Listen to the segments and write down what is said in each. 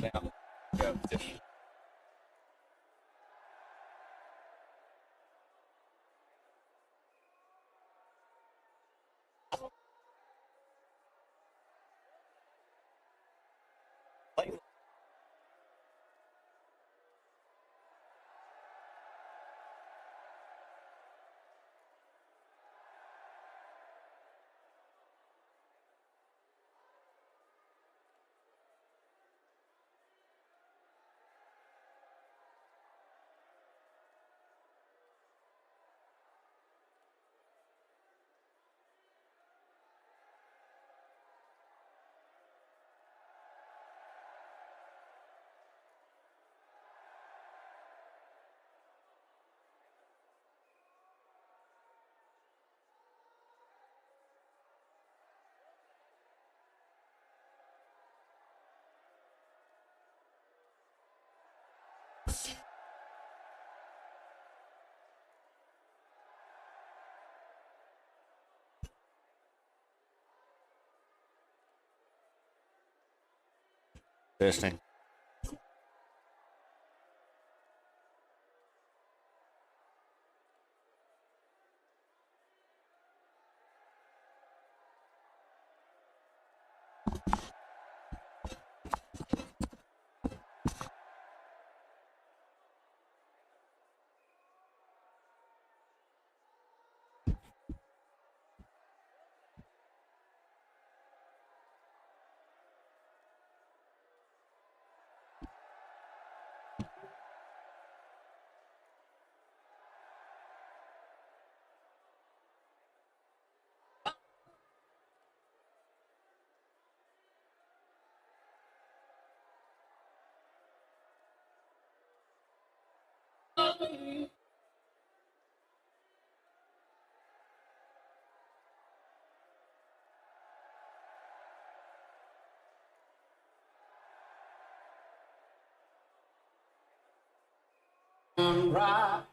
Now, go. Testing. Right.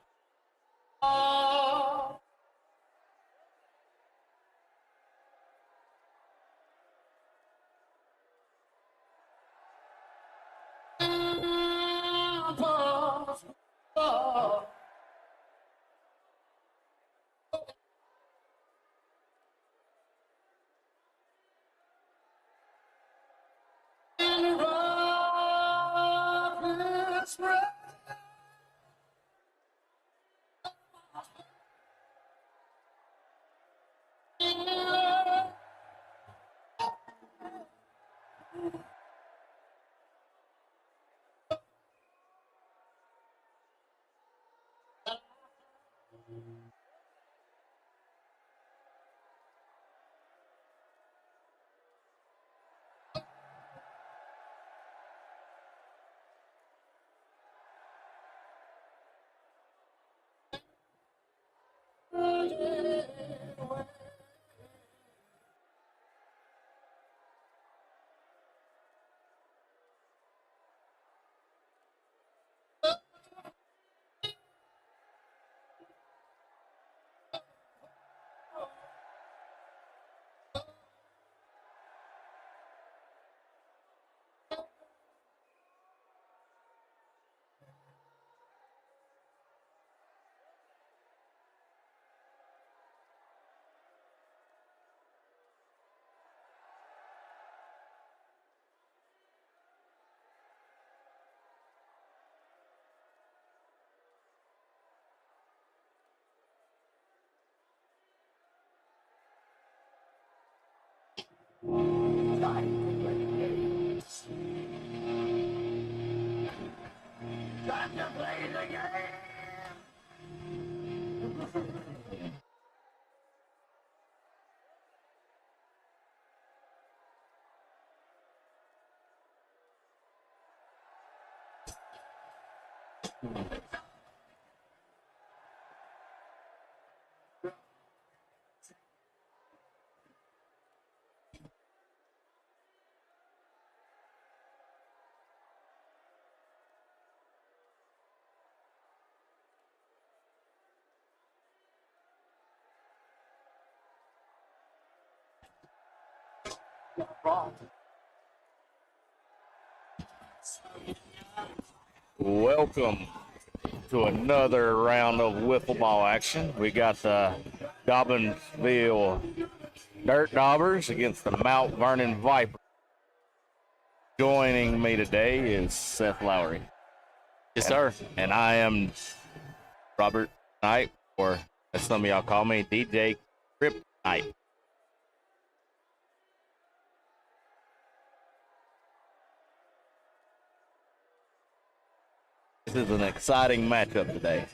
Time to play the game! Wrong. Welcome to another round of wiffle ball action. We got the Dobbinsville Dirtdobbers against the Mount Vernon Vipers. Joining me today is Seth Lowry. Yes, sir. And I am Robert Knight, or as some of y'all call me, DJ Crip Knight. This is an exciting matchup today.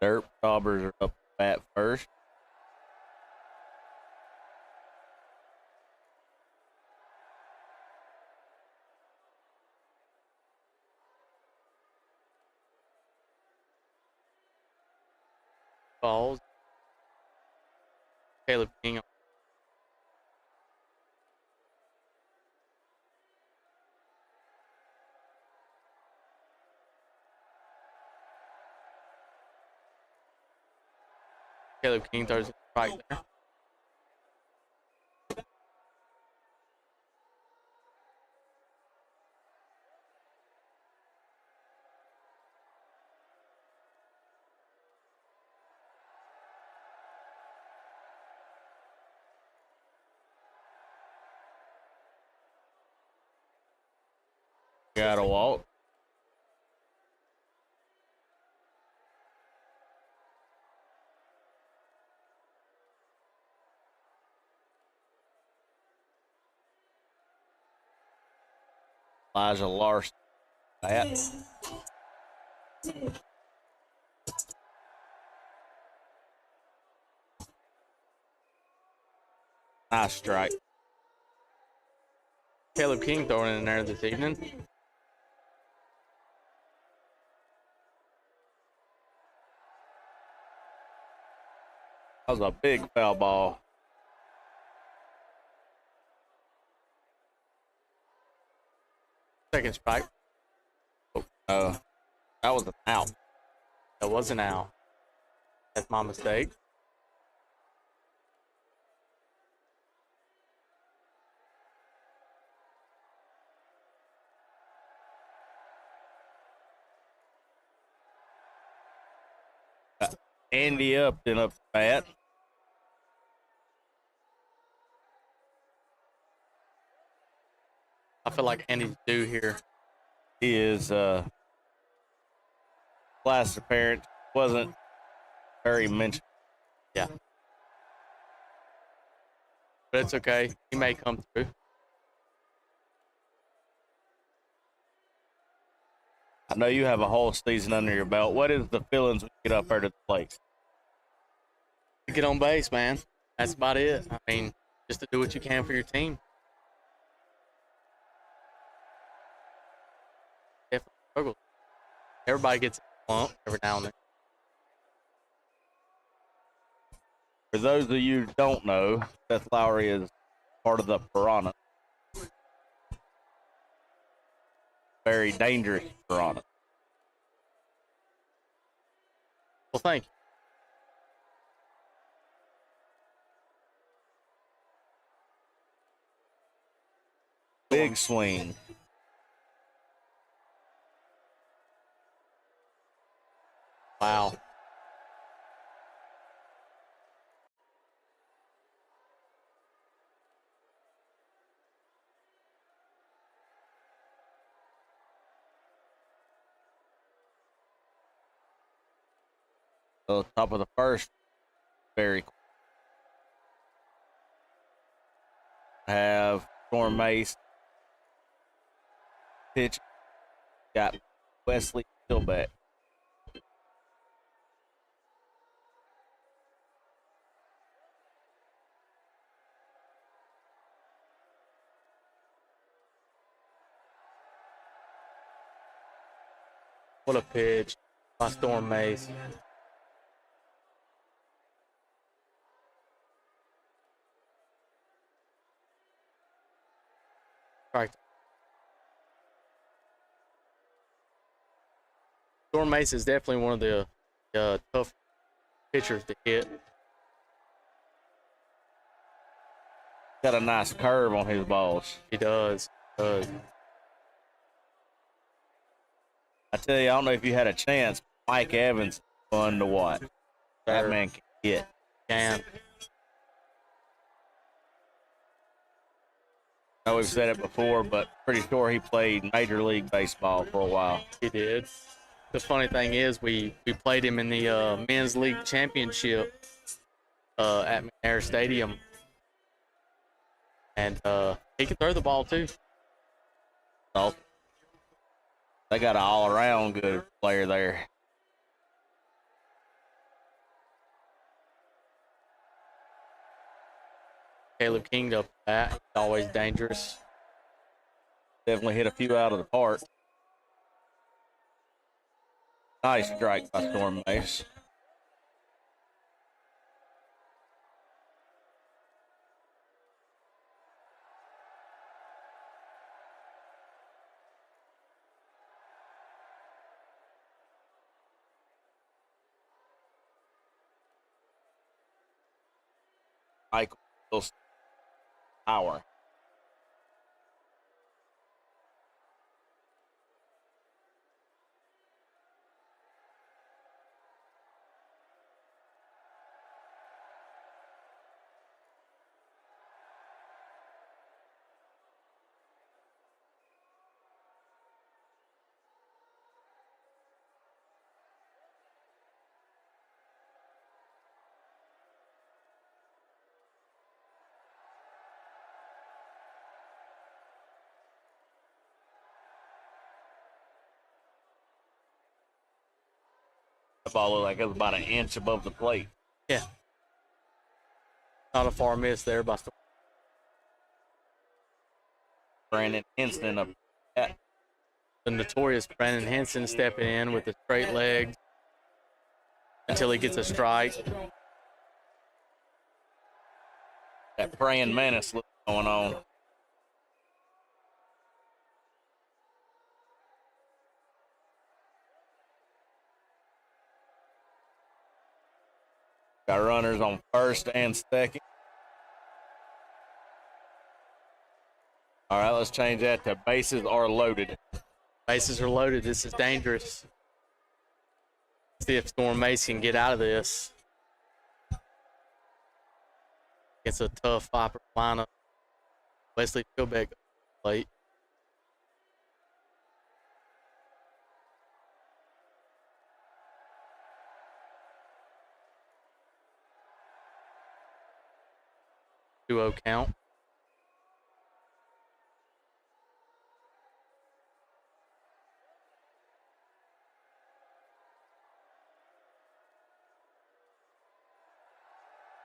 Dirtdobbers are up at first. Balls. Caleb King. Caleb King throws it right there. Got a walk. Elijah Larson. That. Nice strike. Caleb King throwing it in there this evening. That was a big foul ball. Second strike. Oh, that was an out. That was an out. That's my mistake. Andy Upton up to bat. I feel like Andy's due here. He is class appearance wasn't very mentioned. Yeah. But it's okay. He may come through. I know you have a whole season under your belt. What is the feelings when you get up there to the plate? Get on base, man. That's about it. I mean, just to do what you can for your team. Definitely struggle. Everybody gets a bump every now and then. For those of you who don't know, Seth Lowry is part of the Piranha. Very dangerous Piranha. Well, thank you. Big swing. Wow. So top of the first, very cool. Have Storm Mace pitch. Got Wesley Stillback. What a pitch by Storm Mace. Strike. Storm Mace is definitely one of the tough pitchers to hit. Got a nice curve on his balls. He does. I tell you, I don't know if you had a chance. Mike Evans, fun to watch. That man can hit. Can. I know we've said it before, but pretty sure he played Major League Baseball for a while. He did. The funny thing is, we played him in the Men's League Championship at McNair Stadium. And he can throw the ball, too. So, they got an all-around good player there. Caleb King up that. He's always dangerous. Definitely hit a few out of the park. Nice strike by Storm Mace. Michael Power. The ball looked like it was about an inch above the plate. Yeah. Not a far miss there by Storm. Brandon Henson up at The notorious Brandon Henson stepping in with the straight leg until he gets a strike. that praying menace look going on. Got runners on first and second. All right, let's change that to bases are loaded. Bases are loaded. This is dangerous. See if Storm Mace can get out of this. It's a tough Viper lineup. Wesley Philbeck late. Duo count.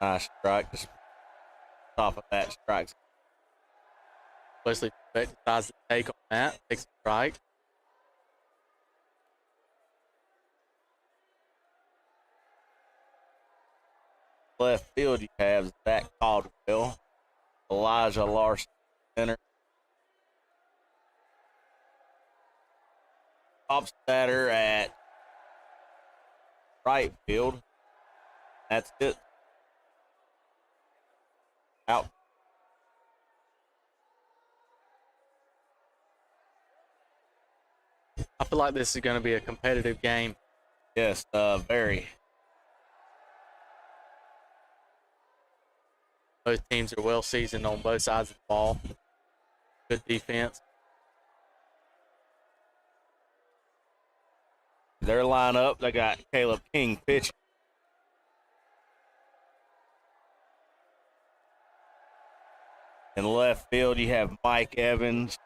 Nice strike. Just top of that strikes. Wesley Philbeck decides to take on that. Takes a strike. Left field, you have Zach Caldwell, Elijah Larson, center. Hofstadter at right field. That's it. Out. I feel like this is going to be a competitive game. Yes, very. Both teams are well seasoned on both sides of the ball. Good defense. Their lineup, they got Caleb King pitching. In left field, you have Mike Evans,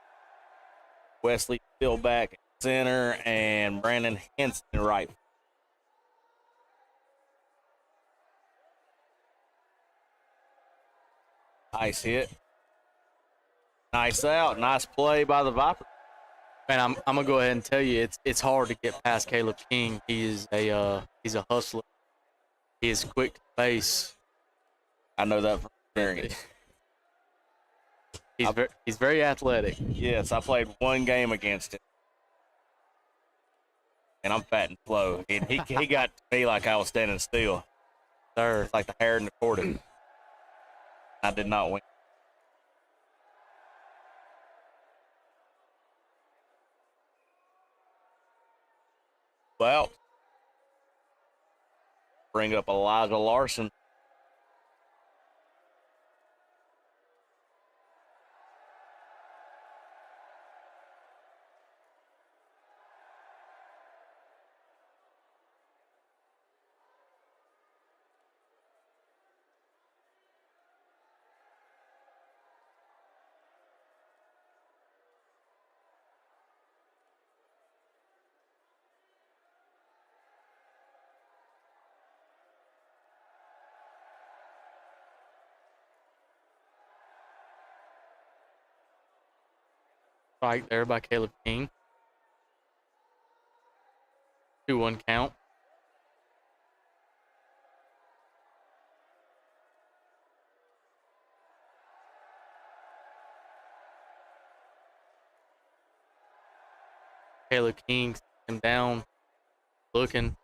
Wesley Philbeck at center, and Brandon Henson right. Nice hit. Nice out. Nice play by the Vipers. Man, I'm gonna go ahead and tell you it's hard to get past Caleb King. He's a hustler. He is quick to base. I know that from experience. He's very athletic. Yes, I played one game against him, and I'm fat and slow. And he got to me like I was standing still. Sir. It's like the hare in the tortoise. I did not win. Well, bring up Elijah Larson. Strike there by Caleb King. 2-1 count. Caleb King him down, looking.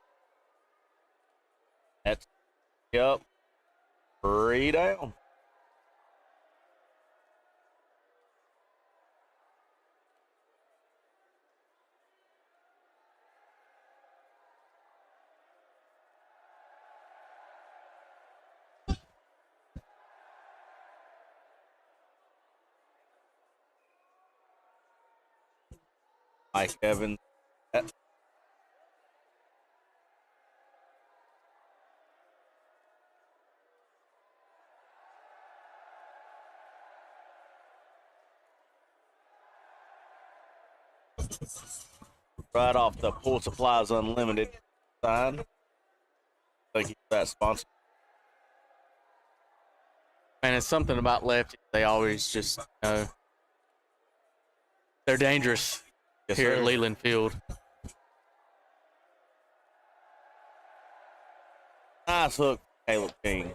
That's, yep, 3 down. Mike Evans. Right off the Pool Supplies Unlimited sign. Thank you for that sponsor. Man, it's something about lefties. They always just, they're dangerous here at Leland Field. Nice hook, Caleb King.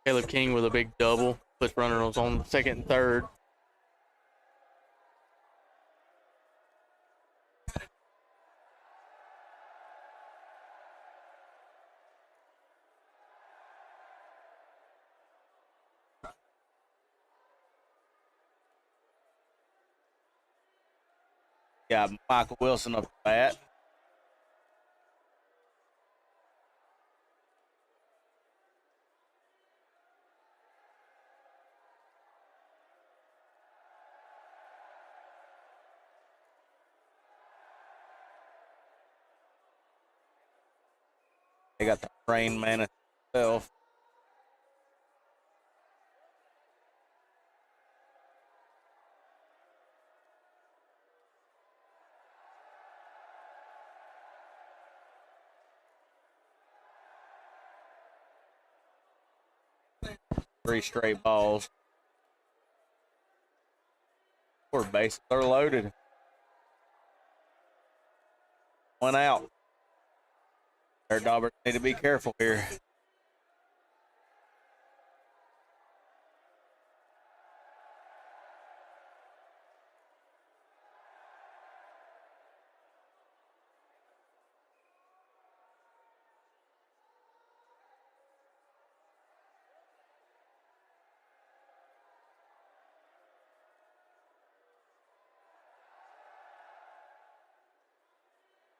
Caleb King with a big double. Puts runners on second and third. Got Michael Wilson up the bat. They got the Rain Man himself. Three straight balls. 4 bases are loaded. 1 out. Dirtdobbers need to be careful here.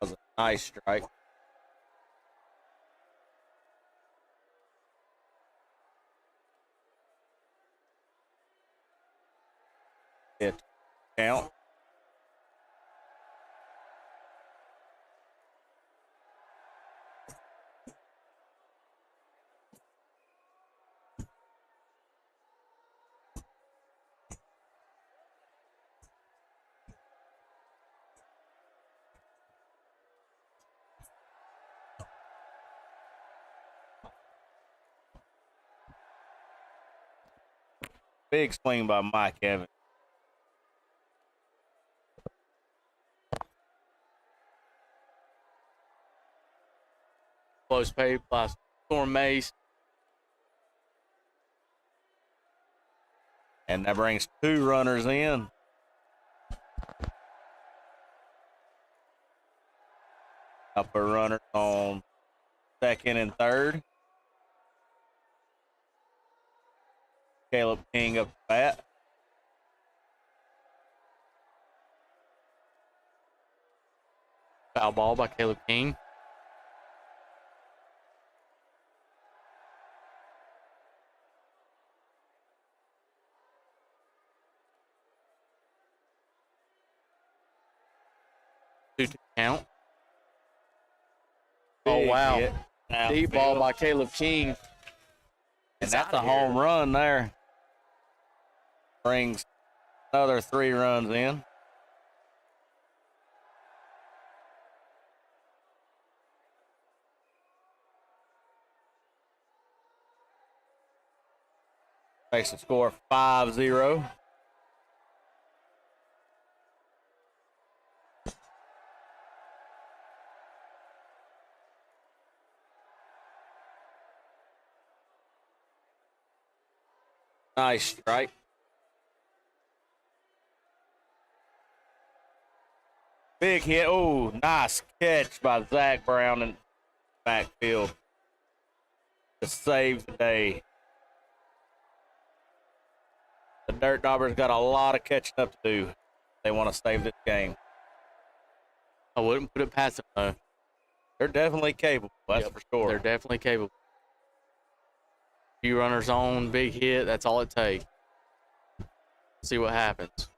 That was a nice strike. Hit. Count. Big swing by Mike Evans. Close pay by Storm Mace. And that brings 2 runners in. Upper runners on second and third. Caleb King up to bat. Foul ball by Caleb King. Two to count. Oh, Big wow. hit. Deep ball by Caleb King. And that's a home run there. Brings another 3 runs in. Makes the score 5-0. Nice strike. Big hit. Oh, nice catch by Zach Brown in backfield to save the day. The Dirtdobbers got a lot of catching up to do. They want to save this game. I wouldn't put it past them, though. They're definitely capable, that's for sure. They're definitely capable. Few runners on, big hit, that's all it takes. See what happens.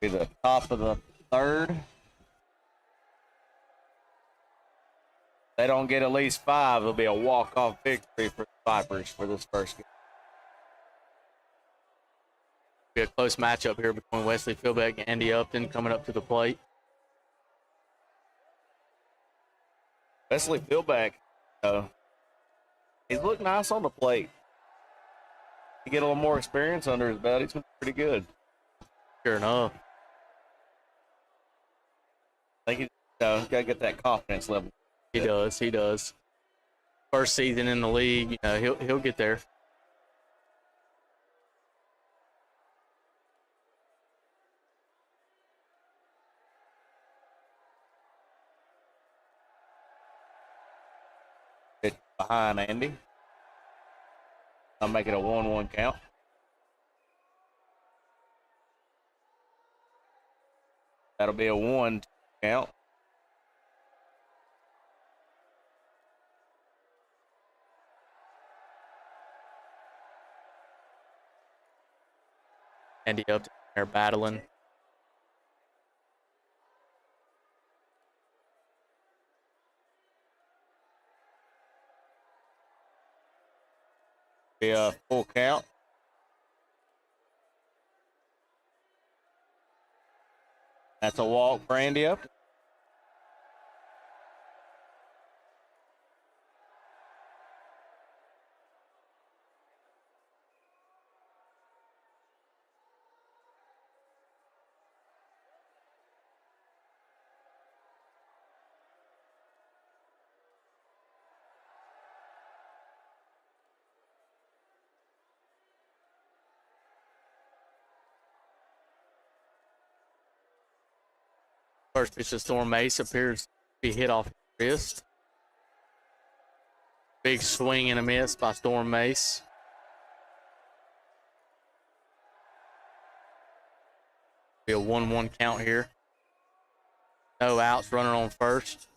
Be the top of the third. They don't get at least 5. It'll be a walk-off victory for the Vipers for this first game. Be a close matchup here between Wesley Philbeck and Andy Upton coming up to the plate. Wesley Philbeck, he's looked nice on the plate. He get a little more experience under his belt. He's been pretty good. Sure enough. I think he's got to get that confidence level. He does. He does. First season in the league, you know, he'll get there. Pitch behind Andy. I'll make it a 1-1 count. That'll be a 1 count. Andy Upton, they're battling. Be a full count. That's a walk for Andy Upton. First pitch to Storm Mace appears to be hit off his wrist. Big swing and a miss by Storm Mace. Be a 1-1 count here. No outs, runner on first.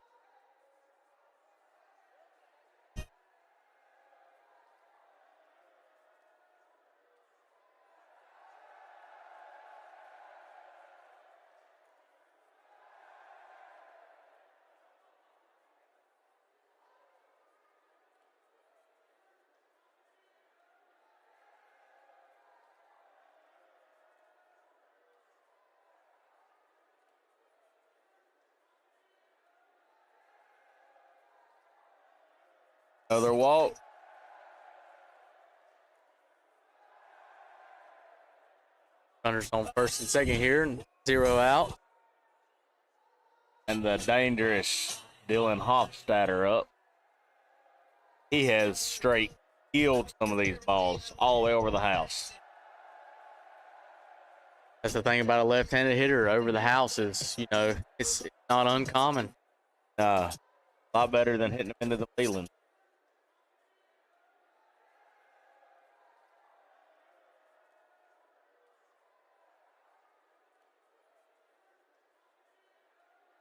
Another walk. Runners on first and second here, and 0 out. And the dangerous Dylan Hofstadter up. He has straight killed some of these balls all the way over the house. That's the thing about a left-handed hitter over the house is, you know, it's not uncommon. A lot better than hitting them into the Leland.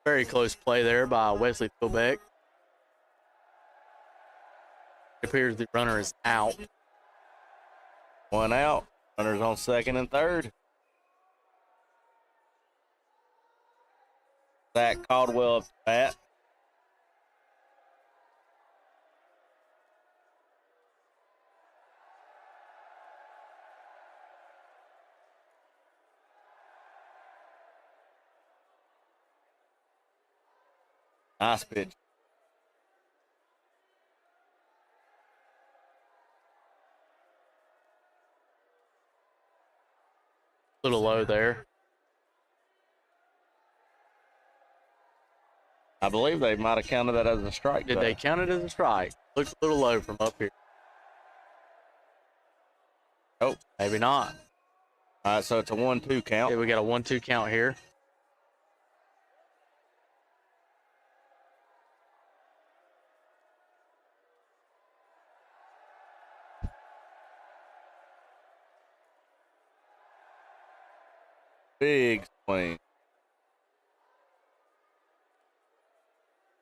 Very close play there by Wesley Philbeck. It appears the runner is out. 1 out. Runners on second and third. Zach Caldwell up to bat. Nice pitch. A little low there. I believe they might have counted that as a strike. Did they count it as a strike? Looks a little low from up here. Oh, maybe not. All right, so it's a 1-2 count. Yeah, we got a 1-2 count here. Big swing.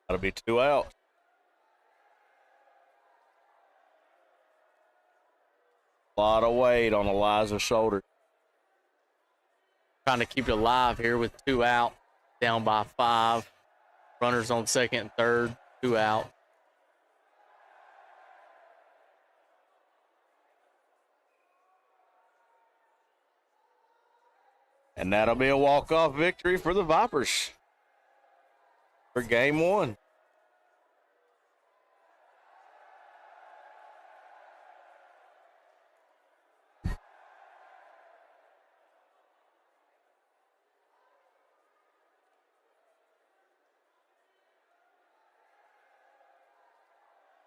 That'll be 2 out. A lot of weight on Eliza's shoulder. Trying to keep it alive here with 2 out, down by 5. Runners on second and third, 2 out. And that'll be a walk-off victory for the Vipers for game 1.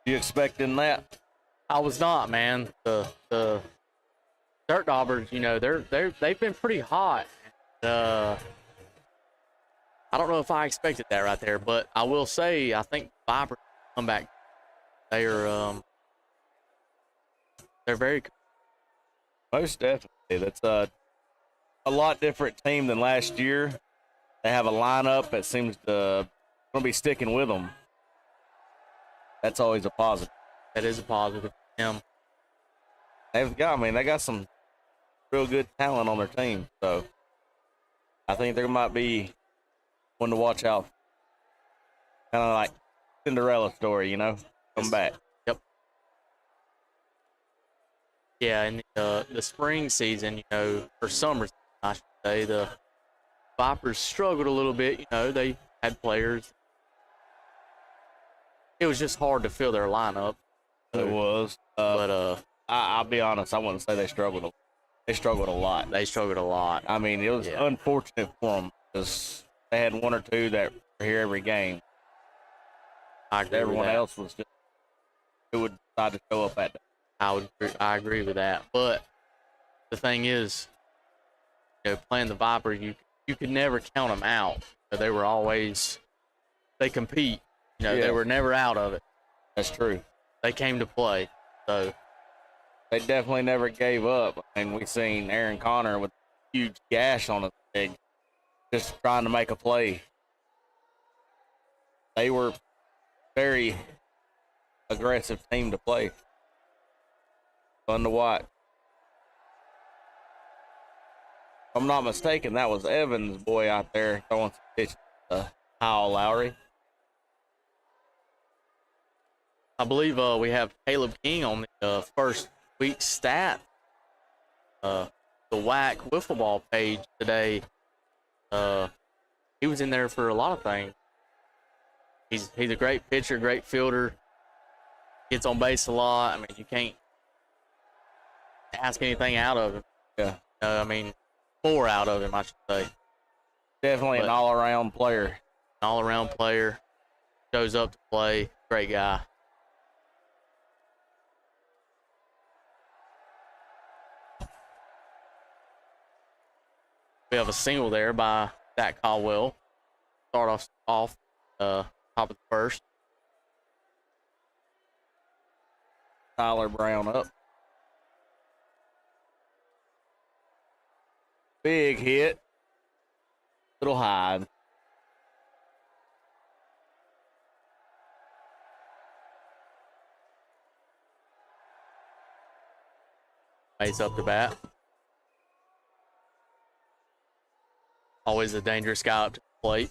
You expecting that? I was not, man. The Dirtdobbers, you know, they've been pretty hot. I don't know if I expected that right there, but I will say I think Vipers come back. They are they're very most definitely. That's a lot different team than last year. They have a lineup that seems to gonna be sticking with them. That's always a positive. That is a positive. They got some real good talent on their team, so I think there might be one to watch out. Kind of like Cinderella story, you know, come back. Yep. Yeah, in the spring season, you know, or summer, I should say, the Vipers struggled a little bit. You know, they had players. It was just hard to fill their lineup. It was, but I'll be honest. I wouldn't say they struggled. They struggled a lot. They struggled a lot. I mean, it was unfortunate for them because they had 1 or 2 that were here every game. I agree. Everyone else was just who would decide to show up at that. I agree with that. But the thing is, you know, playing the Vipers, you could never count them out. They were always they compete. You know, they were never out of it. That's true. They came to play, so they definitely never gave up. I mean, we seen Aaron Connor with a huge gash on his leg, just trying to make a play. They were very aggressive team to play. Fun to watch. If I'm not mistaken, that was Evans' boy out there throwing some pitches to Kyle Lowry. I believe we have Caleb King on the first week's stat. The WAC Wiffle Ball page today. He was in there for a lot of things. He's a great pitcher, great fielder. Gets on base a lot. I mean, you can't ask anything out of him. Yeah. I mean, 4 out of him, I should say. Definitely an all-around player. An all-around player. Shows up to play. Great guy. We have a single there by Zach Caldwell. Start off top of the first. Tyler Brown up. Big hit. Little high. Base up to bat. Always a dangerous guy up to the plate.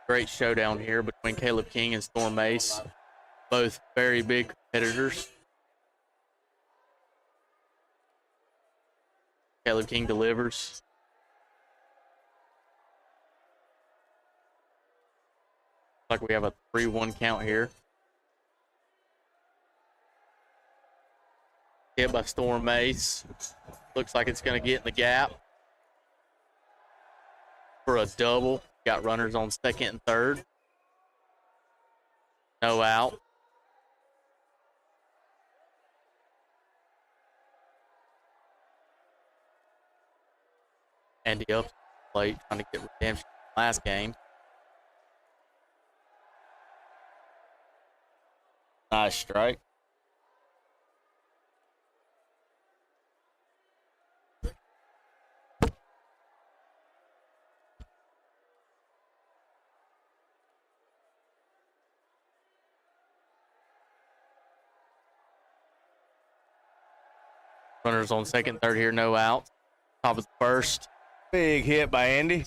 Great showdown here between Caleb King and Storm Mace. Both very big competitors. Caleb King delivers. Looks like we have a 3-1 count here. Hit by Storm Mace. Looks like it's going to get in the gap for a double. Got runners on second and third. No out. Andy up to the plate, trying to get redemption last game. Nice strike. Runners on second, third here, no out. Top of the first. Big hit by Andy.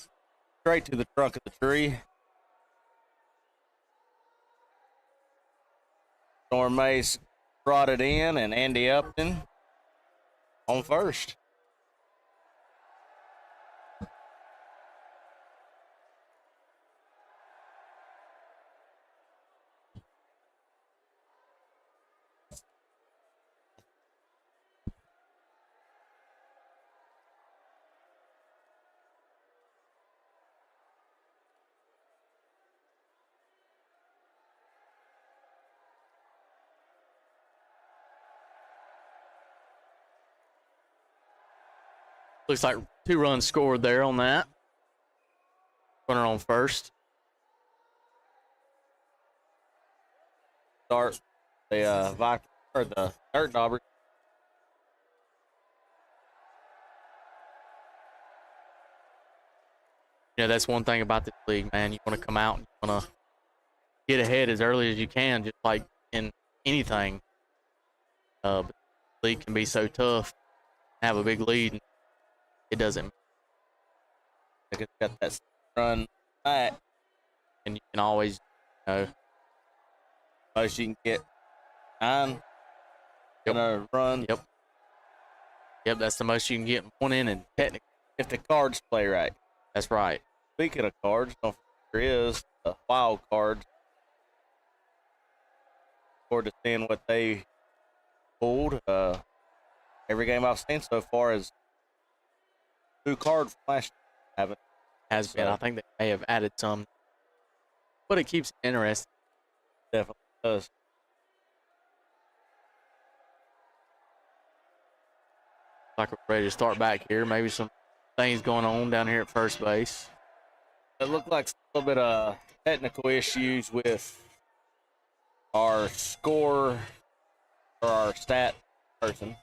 Straight to the trunk of the tree. Storm Mace brought it in, and Andy Upton on first. Looks like 2 runs scored there on that. Runner on first. Start the the Dirtdobbers. Yeah, that's one thing about this league, man. You want to come out and you want to get ahead as early as you can, just like in anything. But the league can be so tough. Have a big lead. It doesn't. It's got that run back. And you can always, most you can get 9 in a run. Yep, that's the most you can get in one inning, technically. If the cards play right. That's right. Speaking of cards, don't forget there is the wild card. Forward to seeing what they pulled. Every game I've seen so far is 2 cards from last year. Haven't. Has been. I think they may have added some, but it keeps it interesting. Definitely does. Like we're ready to start back here. Maybe some things going on down here at first base. It looked like a little bit of technical issues with our score or our stat person.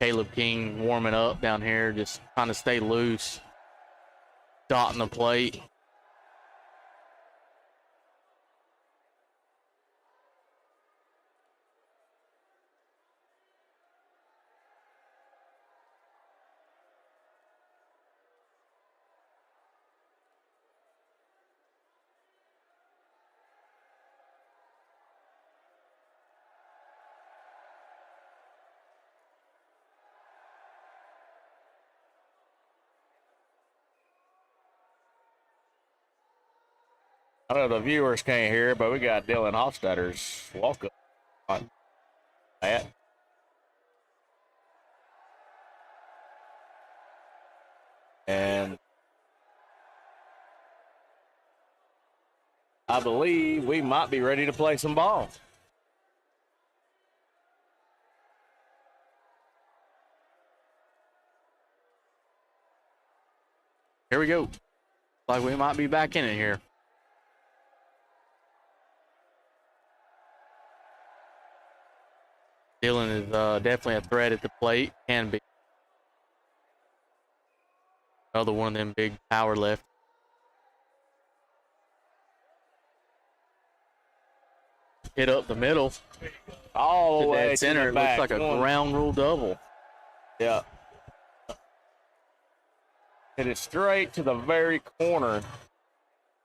Caleb King warming up down here, just trying to stay loose, dotting the plate. I know the viewers can't hear, but we got Dylan Hofstadter's walk up on that. And I believe we might be ready to play some ball. Here we go. Like we might be back in it here. Dylan is definitely a threat at the plate. Can be. Another one of them big power left. Hit up the middle. All the way to center. It looks like a ground rule double. Yeah. Hit it straight to the very corner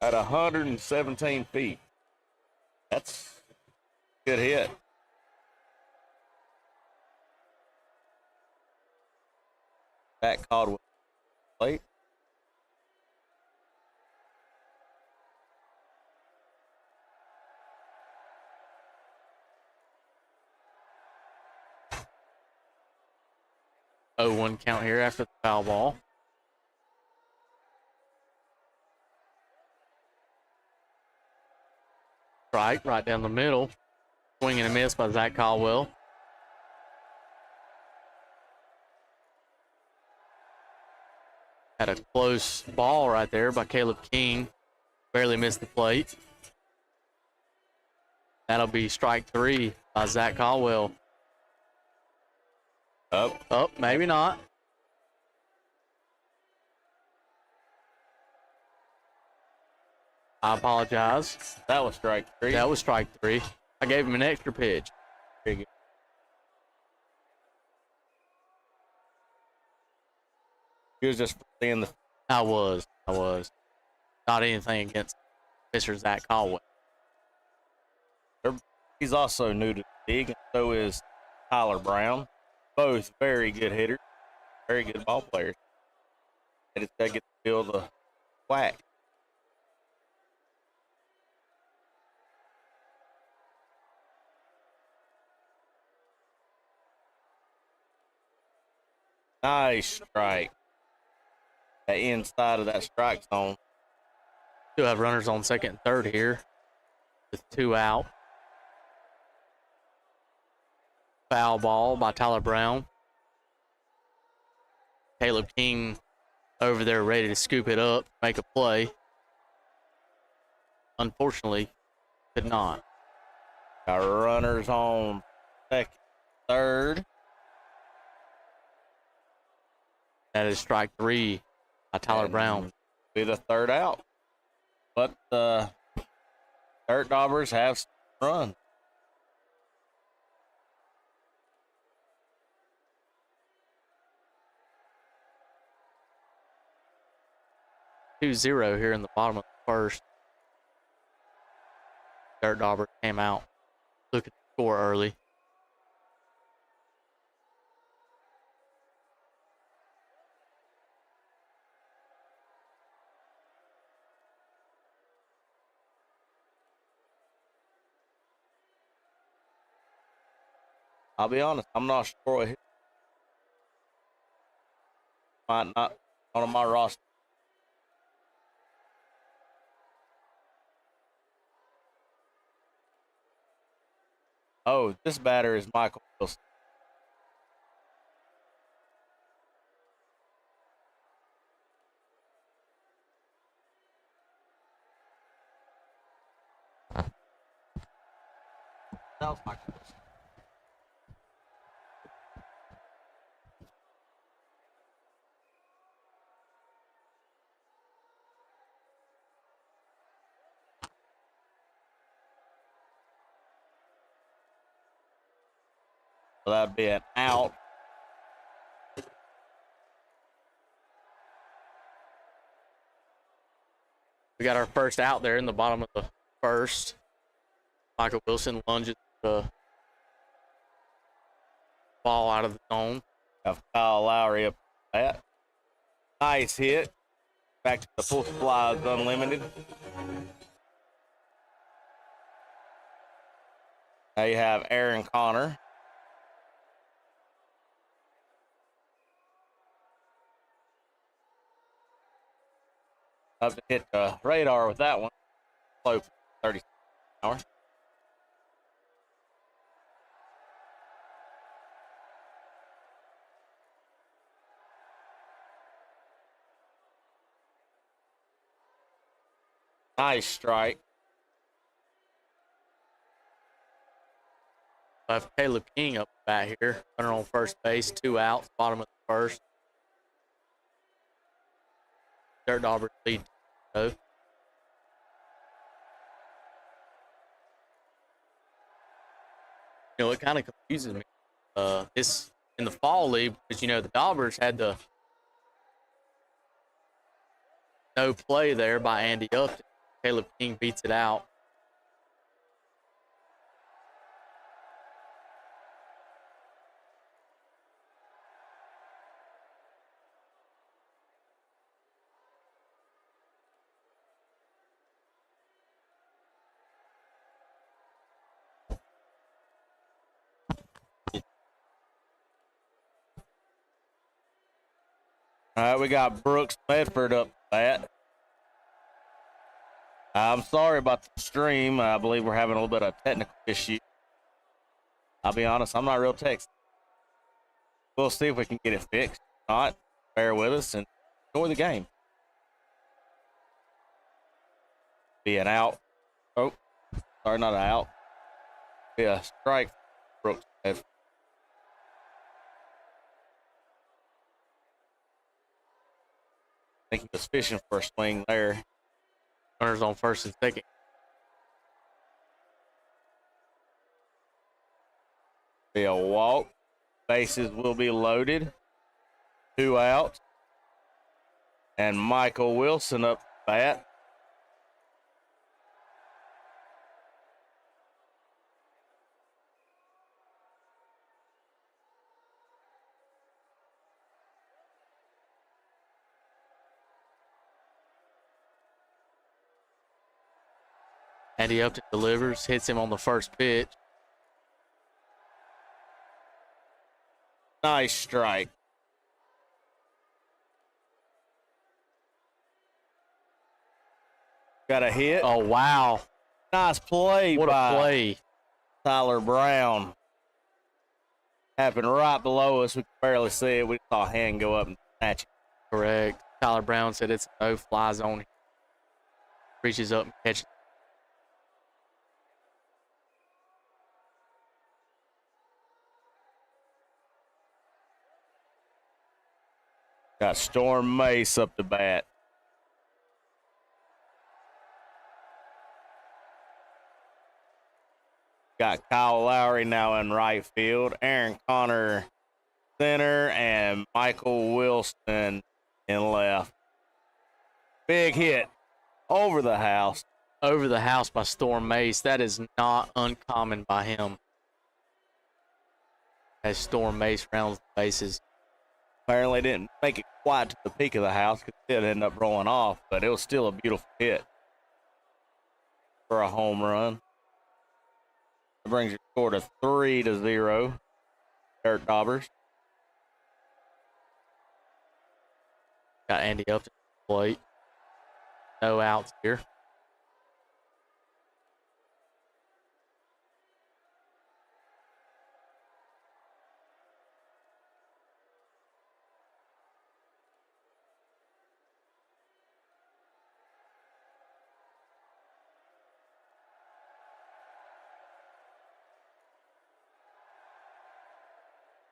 at 117 feet. That's a good hit. That called with plate. Oh, 1 count here after the foul ball. Strike right down the middle. Swing and a miss by Zach Caldwell. Had a close ball right there by Caleb King. Barely missed the plate. That'll be strike 3 by Zach Caldwell. Up, maybe not. I apologize. That was strike 3. That was strike 3. I gave him an extra pitch. He was just seeing the. I was. Not anything against Mr. Zach Caldwell. He's also new to the league, and so is Tyler Brown. Both very good hitters, very good ball players. They just got to get the feel of the WAC. Nice strike. The inside of that strike zone. Still have runners on second and third here with 2 out. Foul ball by Tyler Brown. Caleb King over there ready to scoop it up, make a play. Unfortunately, could not. Got runners on second, third. That is strike 3 by Tyler Brown. Be the third out. But the Dirtdobbers have some run. Two 0 here in the bottom of the first. Dirtdobbers came out. Look at the score early. I'll be honest, I'm not sure what hit. Might not on my roster. Oh, this batter is Michael Wilson. That was Michael Wilson. So that'd be an out. We got our first out there in the bottom of the first. Michael Wilson lunges the ball out of the zone. Have Kyle Lowry up that. Nice hit. Back to the full supplies unlimited. Now you have Aaron Connor. Up to hit the radar with that one. Slow 30 an hour. Nice strike. I have Caleb King up back here, runner on first base, 2 outs, bottom of the first. Dirtdobbers lead 2-0. You know, it kind of confuses me. This in the fall league because you know the Dobbers had the no play there by Andy Upton. Caleb King beats it out. All right, we got Brooks Medford up bat. I'm sorry about the stream. I believe we're having a little bit of technical issue. I'll be honest, I'm not real tech. We'll see if we can get it fixed. If not, bear with us and enjoy the game. Be an out. Oh, sorry, not an out. Be a strike. Brooks Medford. I think he was fishing for a swing there. Runners on first and second. Be a walk. Bases will be loaded. 2 outs. And Michael Wilson up bat. Andy Upton delivers, hits him on the first pitch. Nice strike. Got a hit. Oh, wow. Nice play What by a play. Tyler Brown. Happened right below us. We could barely see it. We saw a hand go up and snatch it. Correct. Tyler Brown said it's a no-fly zone. Reaches up and catches it. Got Storm Mace up the bat. Got Kyle Lowry now in right field. Aaron Connor center and Michael Wilson in left. Big hit over the house. Over the house by Storm Mace. That is not uncommon by him. As Storm Mace rounds the bases. Apparently didn't make it quite to the peak of the house because it ended up rolling off, but it was still a beautiful hit for a home run. It brings your score to 3-0. Dirtdobbers. Got Andy Upton to the plate. No outs here.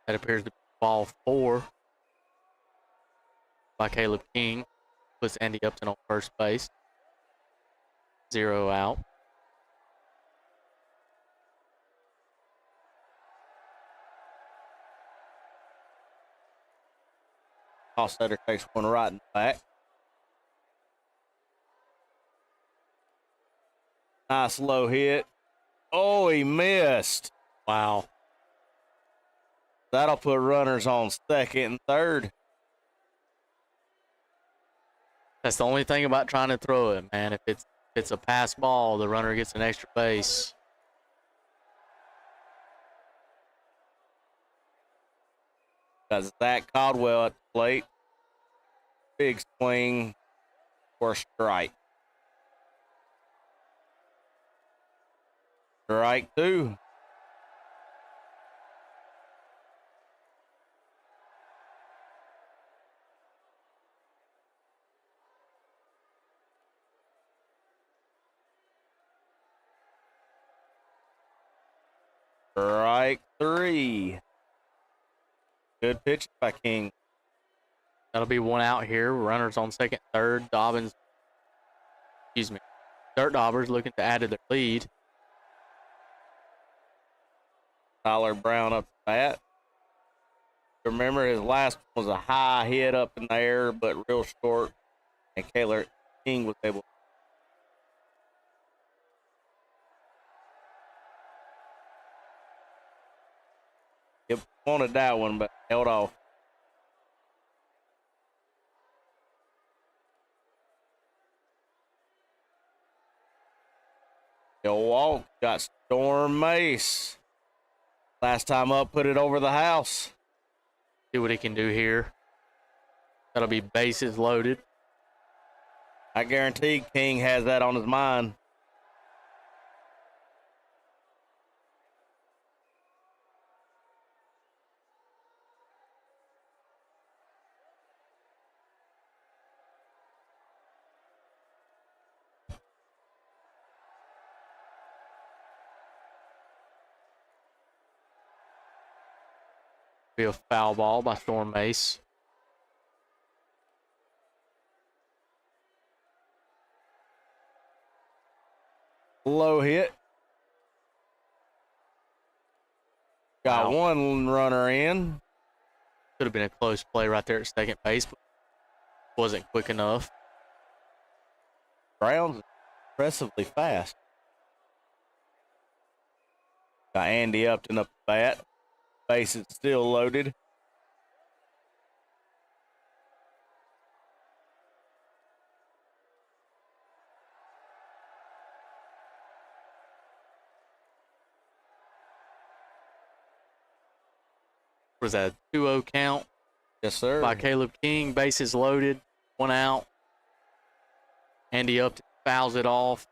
That appears to be ball 4 by Caleb King. Puts Andy Upton on first base. 0 out. Hofstetter takes one right in the back. Nice low hit. Oh, he missed. Wow. That'll put runners on second and third. That's the only thing about trying to throw it, man. If it's a pass ball, the runner gets an extra base. Got Zach Caldwell at the plate. Big swing for a strike. Strike two. Strike three. Good pitch by King. That'll be one out here. Runners on second, third. Dirtdobbers looking to add to their lead. Tyler Brown up the bat. Remember, his last one was a high hit up in the air, but real short. And Taylor King was able. He wanted that one, but held off. He'll walk. Got Storm Mace. Last time up, put it over the house. See what he can do here. That'll be bases loaded. I guarantee King has that on his mind. Be a foul ball by Storm Mace. Low hit. Got Wow. one runner in. Could have been a close play right there at second base, but wasn't quick enough. Brown's impressively fast. Got Andy Upton up the bat. Base is still loaded. Was that a 2-0 count Yes, sir. by Caleb King? Bases loaded, one out. Andy Upton fouls it off.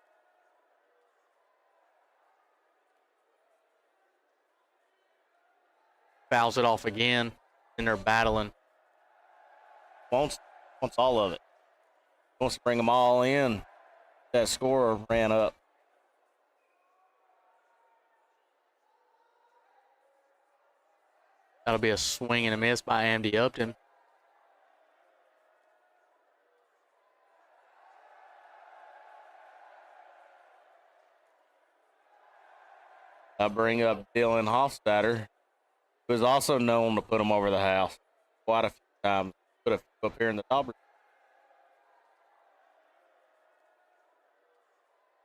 Fouls it off again, and they're battling. Wants all of it. Wants to bring them all in. That score ran up. That'll be a swing and a miss by Andy Upton. I bring up Dylan Hofstadter, who is also known to put them over the house quite a few times. Put a few up here in the Dobbers.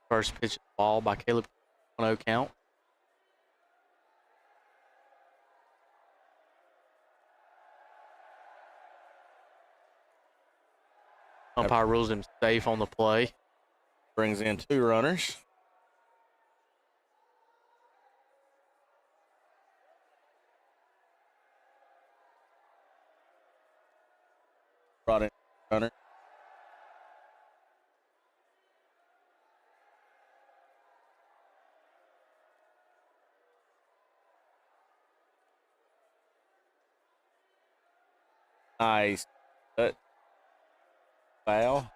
First pitch of the ball by Caleb, 1-0 count. Umpire rules him safe on the play. Brings in two runners. Brought in a runner. Nice. But foul.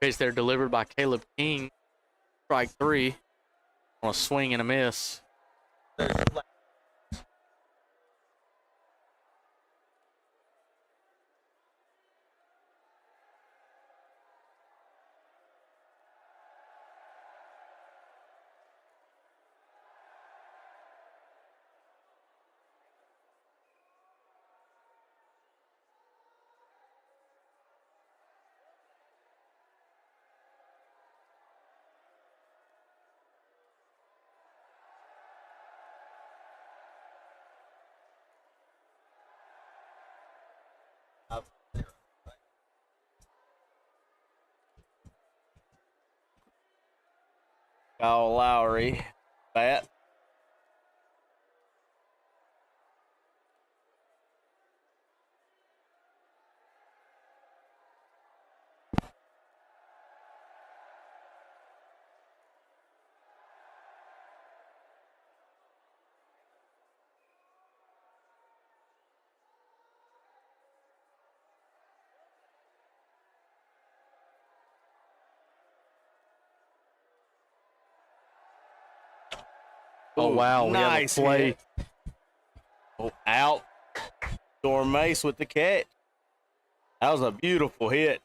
Pitch there delivered by Caleb King. Strike three on a swing and a miss. Kyle Lowry, bat. Oh, wow. Nice we have a play. hit. Oh, out. Storm Mace with the catch. That was a beautiful hit.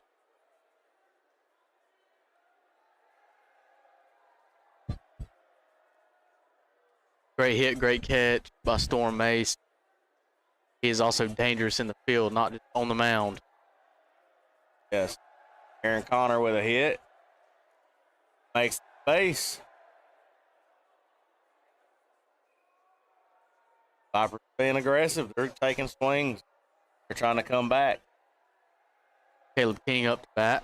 Great hit, great catch by Storm Mace. He is also dangerous in the field, not just on the mound. Yes. Aaron Connor with a hit. Makes the base. Vipers being aggressive. They're taking swings. They're trying to come back. Caleb King up to bat.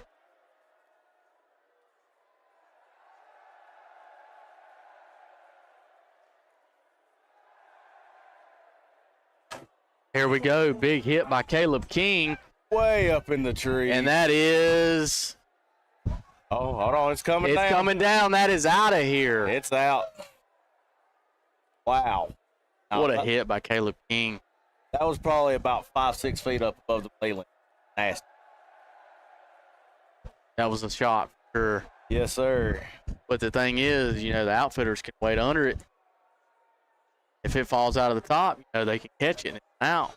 Here we go. Big hit by Caleb King. Way up in the tree. And that is... Oh, hold on. It's coming down. It's coming down. That is out of here. It's out. Wow. What a hit by Caleb King. That was probably about 5-6 feet up above the Leland. Nasty. That was a shot for sure. Yes, sir. But the thing is, you know, the outfitters can wait under it. If it falls out of the top, you know, they can catch it and it's out. As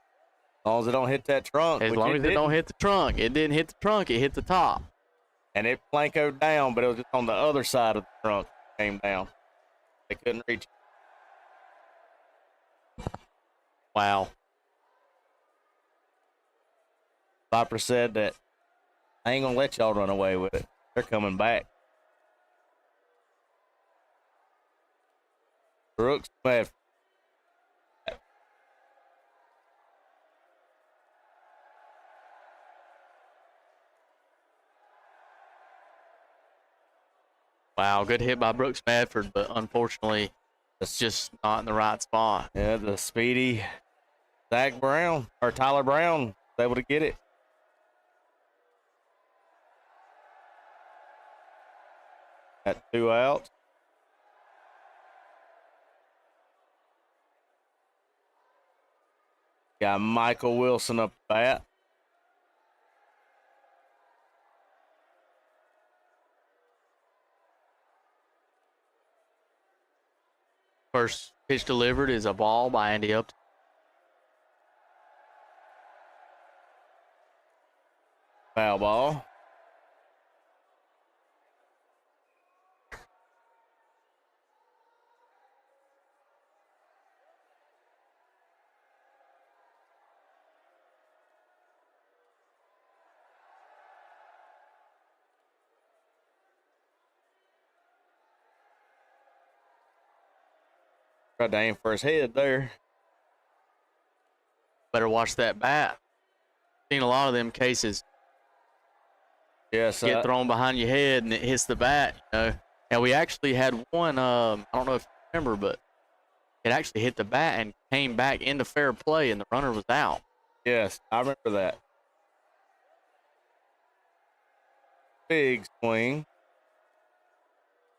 long as it don't hit that trunk. As long as it don't hit the trunk. It didn't hit the trunk, it hit the top. And it plankoed down, but it was just on the other side of the trunk. It came down. They couldn't reach it. Wow. Viper said that I ain't gonna let y'all run away with it. They're coming back. Brooks left. Wow, good hit by Brooks Madford, but unfortunately, it's just not in the right spot. Yeah, the speedy Zach Brown, or Tyler Brown, was able to get it. Got 2 out. Got Michael Wilson up the bat. First pitch delivered is a ball by Andy Upton. Foul ball. Tried to aim for his head there. Better watch that bat. Seen a lot of them cases. Yes, Get thrown behind your head and it hits the bat, you know. And we actually had one, I don't know if you remember, but it actually hit the bat and came back into fair play and the runner was out. Yes, I remember that. Big swing.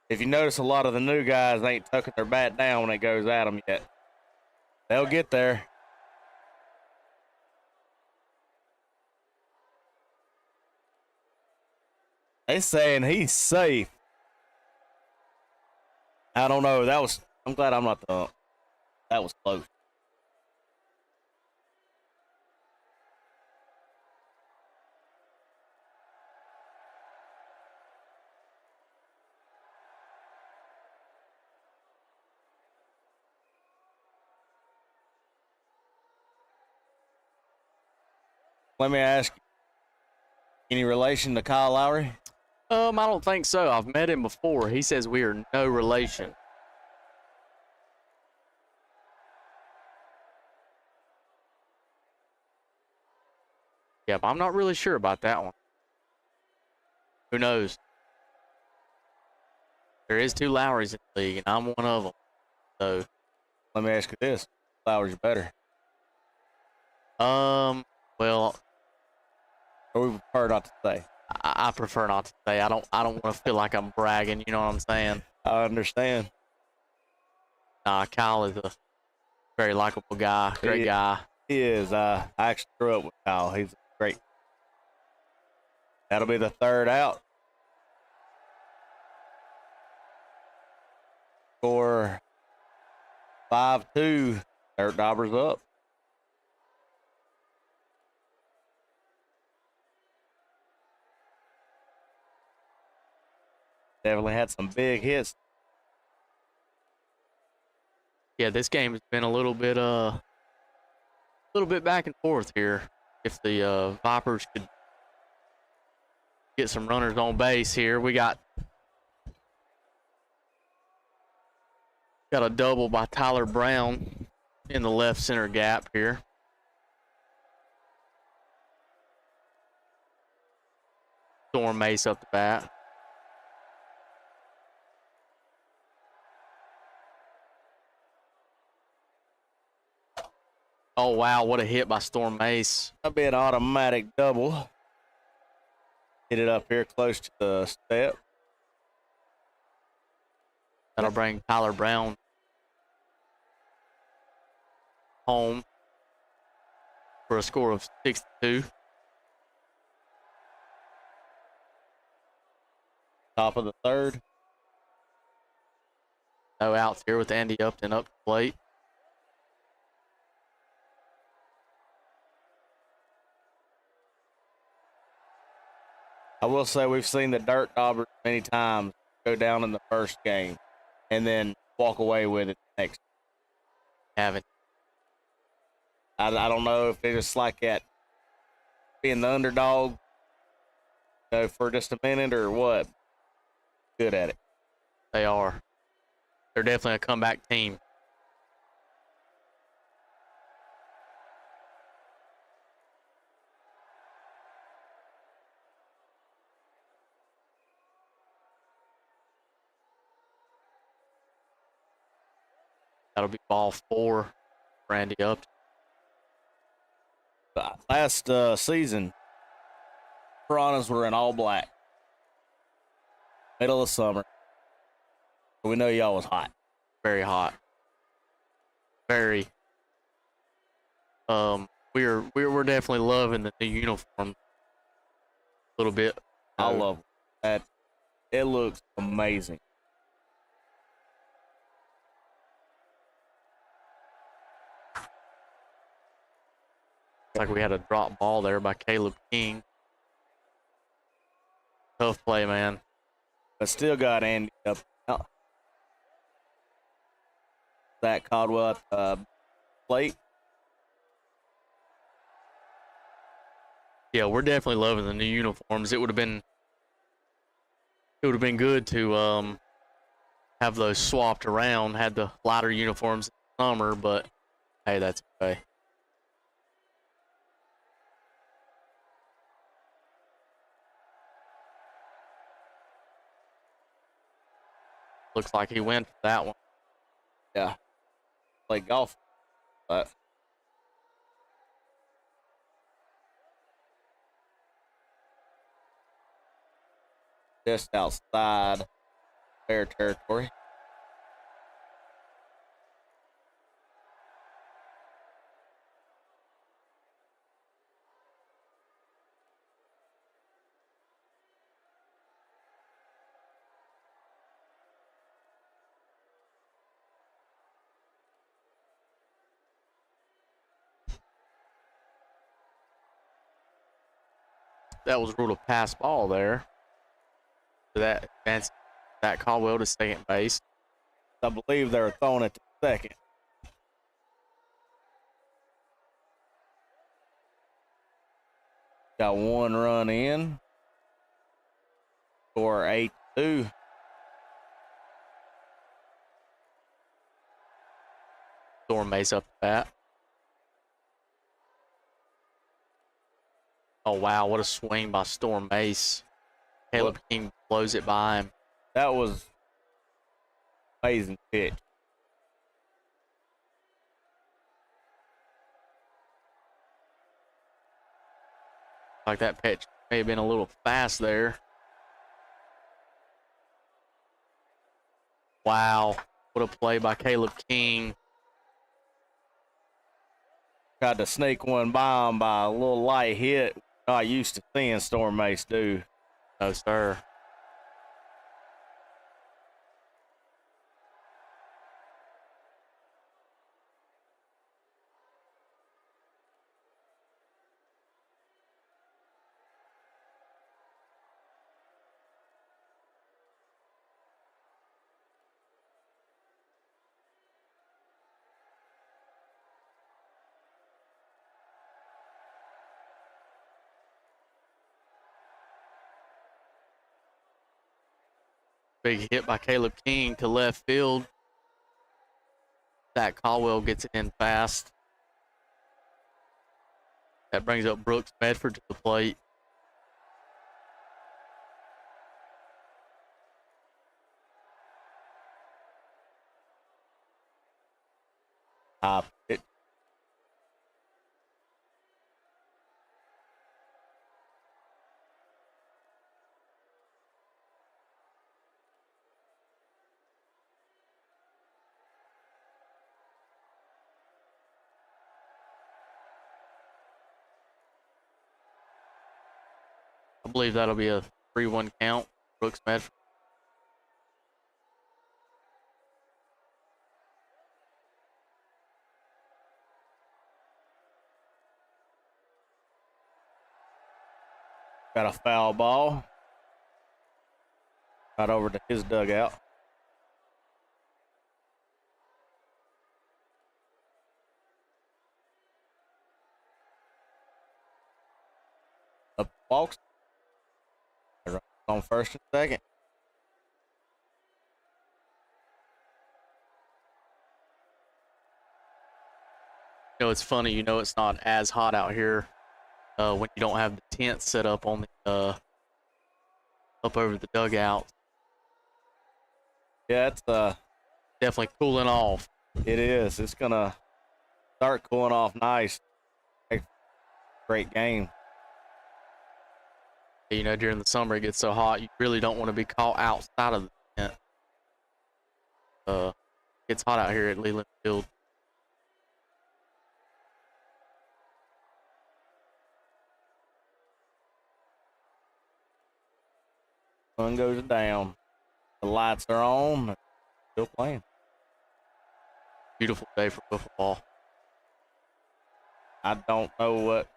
If you notice, a lot of the new guys ain't tucking their bat down when it goes at them yet. They'll get there. They saying he's safe. I don't know. I'm glad I'm not the ump. That was close. Let me ask you, any relation to Kyle Lowry? I don't think so. I've met him before. He says we are no relation. Yeah, but I'm not really sure about that one. Who knows? There is 2 Lowrys in the league, and I'm one of them. So, let me ask you this: Lowry's better, well, or we prefer not to say? I prefer not to say. I don't want to feel like I'm bragging. You know what I'm saying? I understand. Nah, Kyle is a very likable guy, great guy. He is. I actually grew up with Kyle. He's great. That'll be the 3rd out. Score 5-2. Dirtdobbers up. Definitely had some big hits. Yeah, this game has been a little bit back and forth here. If the Vipers could get some runners on base here, we got a double by Tyler Brown in the left center gap here. Storm Mace up the bat. Oh, wow, what a hit by Storm Mace. That'll be an automatic double. Hit it up here close to the step. That'll bring Tyler Brown home for a score of 6-2. Top of the 3rd. No outs here with Andy Upton up to the plate. I will say we've seen the Dirtdobbers many times go down in the first game and then walk away with it next. Haven't. I don't know if they're just like that, being the underdog, for just a minute or what. Good at it. They are. They're definitely a comeback team. That'll be ball 4 for Andy Upton. Last season, Piranhas were in all black. Middle of summer. We know y'all was hot. Very hot. Very. We're definitely loving the new uniform a little bit. I love that. It looks amazing. Like we had a drop ball there by Caleb King. Tough play, man. But still got Andy up. Zach Caldwell at the plate. Yeah, we're definitely loving the new uniforms. It would have been good to have those swapped around, had the lighter uniforms in the summer, but hey, that's okay. Looks like he went for that one. Yeah. Play golf. But just outside fair territory. That was ruled a pass ball there. So that advanced that Caldwell to second base. I believe they were throwing it to second. Got 1 run in. Score 8-2. Storm Mace up the bat. Oh, wow. What a swing by Storm Mace. Caleb King blows it by him. That was amazing pitch. Like that pitch may have been a little fast there. Wow. What a play by Caleb King. Tried to sneak one by him by a little light hit. Not used to seeing Storm Mace do. No, sir. Big hit by Caleb King to left field. Zach Caldwell gets it in fast. That brings up Brooks Medford to the plate. It, I believe that'll be a 3-1 count. Brooks Medford. got a foul ball. Got over to his dugout. Up walks. On first and second. You know, it's funny. You know, it's not as hot out here when you don't have the tent set up on the up over the dugout. Yeah, it's Definitely cooling off. it is. It's gonna start cooling off nice. Great game. You know, during the summer it gets so hot, you really don't want to be caught outside of the tent. It's hot out here at Leland Field. Sun goes down. The lights are on. Still playing. Beautiful day for football. I don't know what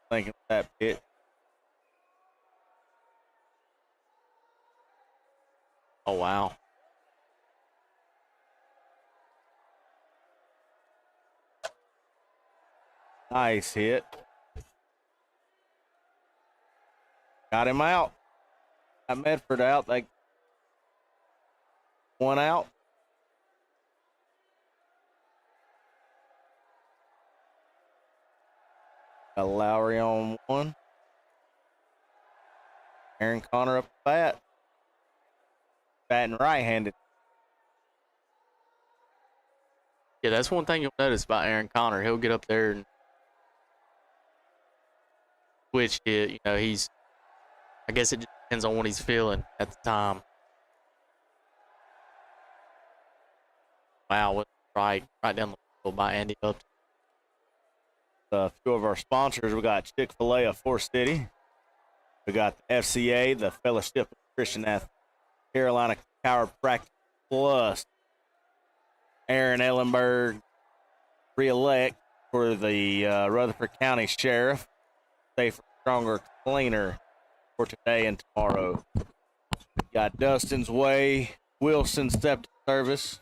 thinking of that pitch. Oh, wow. Nice hit. Got him out. Got Medford out. They one out. Got Lowry on one. Aaron Connor up the bat. Batting right-handed. Yeah, that's one thing you'll notice about Aaron Connor. He'll get up there and switch it. You know, I guess it just depends on what he's feeling at the time. Wow, what right down the middle by Andy Upton. A few of our sponsors. We got Chick-fil-A of Forest City. We got the FCA, the Fellowship of Christian Athletes, Carolina Chiropractic Plus, Aaron Ellenboro, re-elect for the Rutherford County Sheriff. Safer, stronger, cleaner for today and tomorrow. We got Dustin's Way, Wilson Septic Service,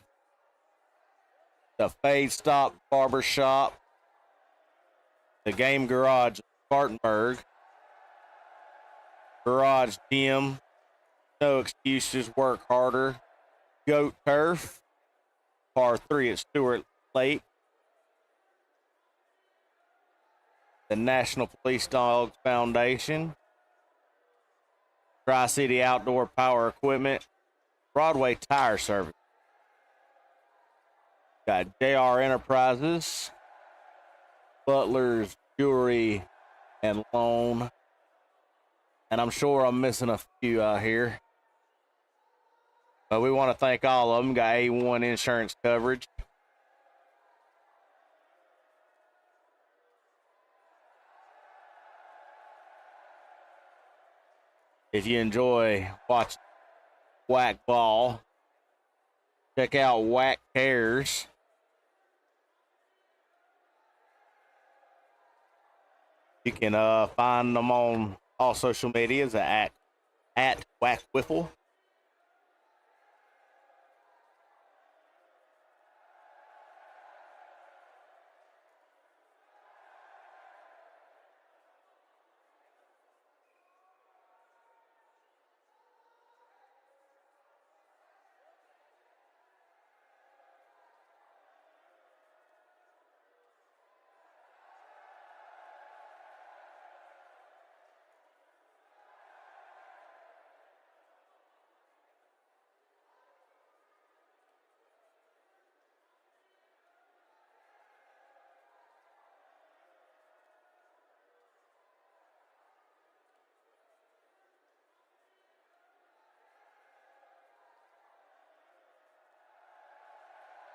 the Fade Stop Barber Shop, the Game Garage Spartanburg, Garage Gym, No Excuses, Work Harder, Goat Turf, Par 3 at Stewart Lake, the National Police Dogs Foundation, Tri-City Outdoor Power Equipment, Broadway Tire Service. Got JR Enterprises, Butler's Jewelry and Loan, and I'm sure I'm missing a few out here. But we want to thank all of them. Got A1 insurance coverage. If you enjoy watching WAC ball, check out WAC Cares. You can find them on all social medias at WAC Wiffle.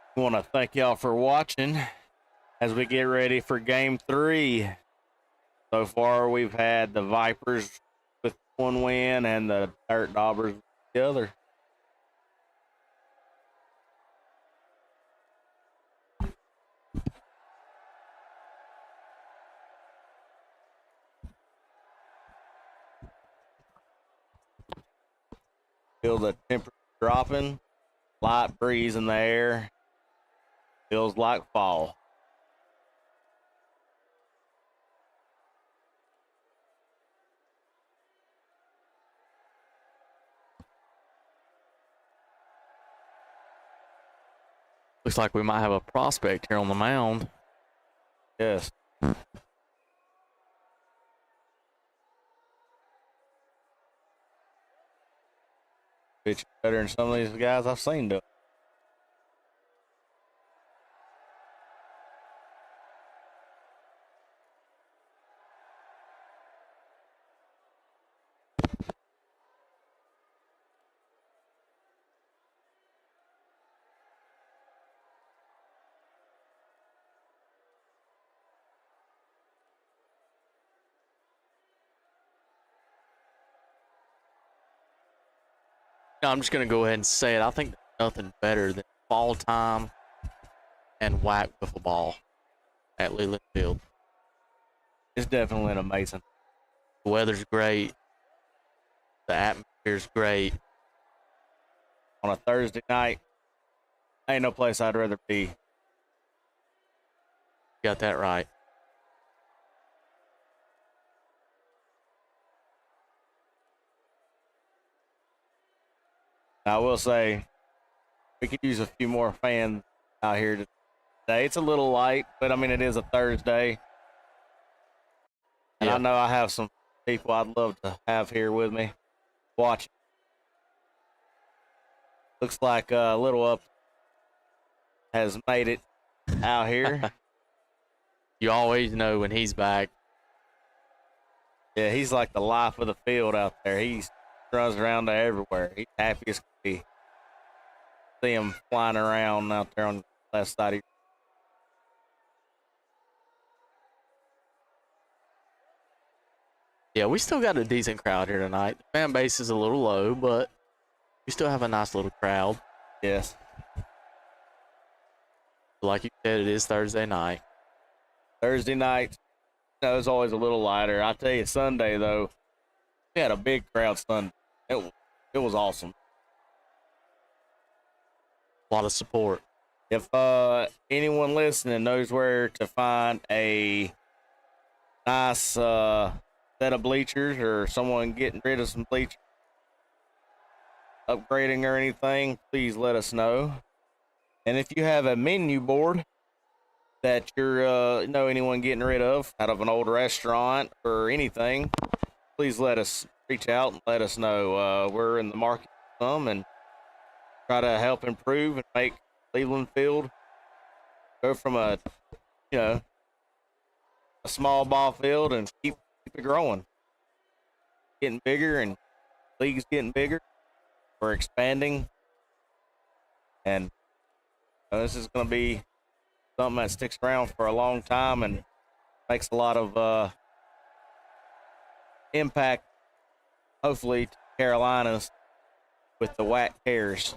I want to thank y'all for watching as we get ready for game 3. So far, we've had the Vipers with 1 win and the Dirtdobbers with the other. Feel the temperature dropping, light breeze in the air. Feels like fall. Looks like we might have a prospect here on the mound. Yes. Pitch better than some of these guys I've seen do it. No, I'm just going to go ahead and say it. I think there's nothing better than fall time and WAC wiffle ball at Leland Field. It's definitely an amazing. The weather's great. The atmosphere's great. On a Thursday night, ain't no place I'd rather be. Got that right. I will say, we could use a few more fans out here today. It's a little light, but I mean, it is a Thursday. And I know I have some people I'd love to have here with me watching. Looks like Little Up has made it out here. You always know when he's back. Yeah, he's like the life of the field out there. He runs around there everywhere. He's happy as can be. See him flying around out there on the left side of Yeah, we still got a decent crowd here tonight. The fan base is a little low, but we still have a nice little crowd. Yes. Like you said, it is Thursday night. Thursday night, you know, it's always a little lighter. I tell you, Sunday, though, we had a big crowd Sunday. It was awesome. A lot of support. If anyone listening knows where to find a nice set of bleachers or someone getting rid of some bleachers, upgrading or anything, please let us know. And if you have a menu board that you're know anyone getting rid of out of an old restaurant or anything, please let us reach out and let us know. We're in the market for some and try to help improve and make Leland Field go from a a small ball field and keep it growing, getting bigger, and league's getting bigger. We're expanding, and this is going to be something that sticks around for a long time and makes a lot of impact, hopefully, to Carolinas with the WAC Cares.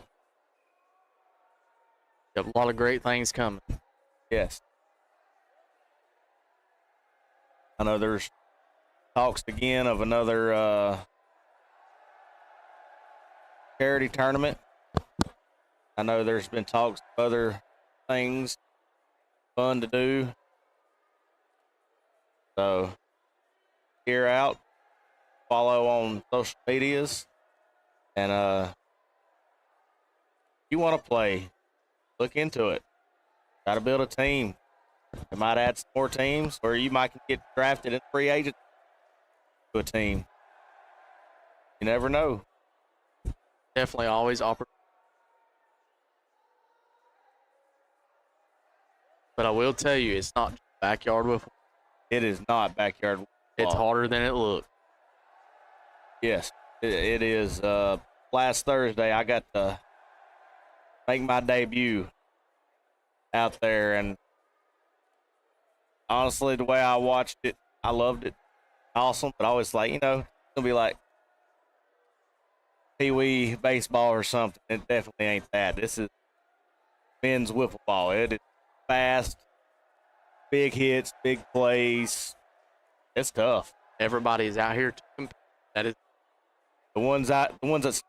Got a lot of great things coming. Yes. I know there's talks again of another charity tournament. I know there's been talks of other things fun to do. So, hear out, follow on social medias, and if you want to play, look into it. Try to build a team. They might add some more teams, or you might get drafted in free agent to a team. You never know. Definitely always opportunity. But I will tell you, it's not backyard wiffle. It is not backyard wiffle. It's harder than it looks. Yes, it is. Last Thursday, I got to make my debut out there, and honestly, the way I watched it, I loved it. Awesome, but I was like, it's gonna be like Pee Wee baseball or something. It definitely ain't that. This is men's wiffle ball. It is fast, big hits, big plays. It's tough. Everybody's out here to compete. That is the ones that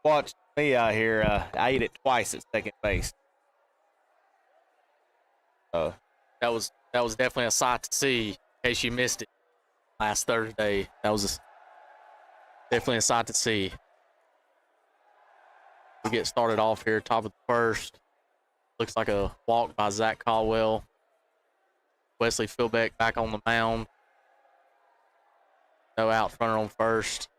watched me out here. I ate it twice at second base. So that was definitely a sight to see. In case you missed it last Thursday, that was definitely a sight to see. We get started off here, top of the first. Looks like a walk by Zach Caldwell. Wesley Philbeck back on the mound. No out, runner on first.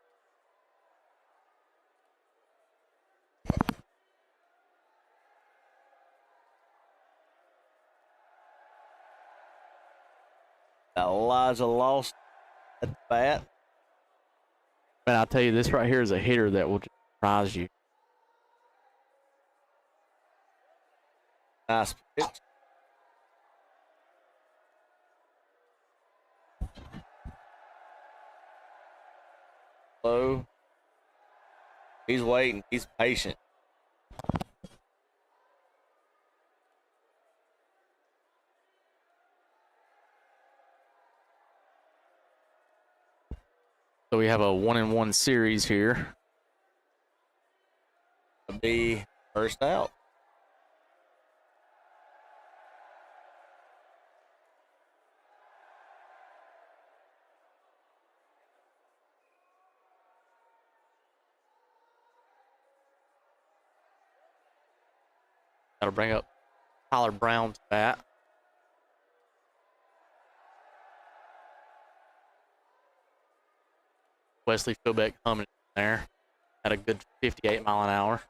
Elijah lost at the bat. Man, I'll tell you, this right here is a hitter that will just surprise you. Nice pitch. Low. He's waiting. He's patient. So we have a 1-1 series here. To be first out. That'll bring up Tyler Brown's bat. Wesley Philbeck humming there at a good 58 mile an hour.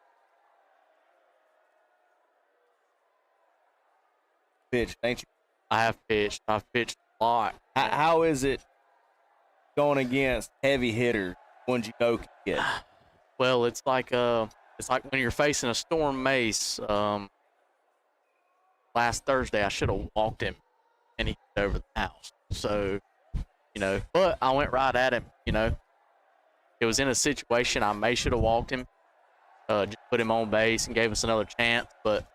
Pitch, ain't you? I have pitched. I've pitched a lot. How is it going against heavy hitters, ones you know can get? Well, it's like when you're facing a Storm Mace. Last Thursday, I should have walked him, and he hit over the house. So, but I went right at him. It was in a situation I may should have walked him, just put him on base and gave us another chance. But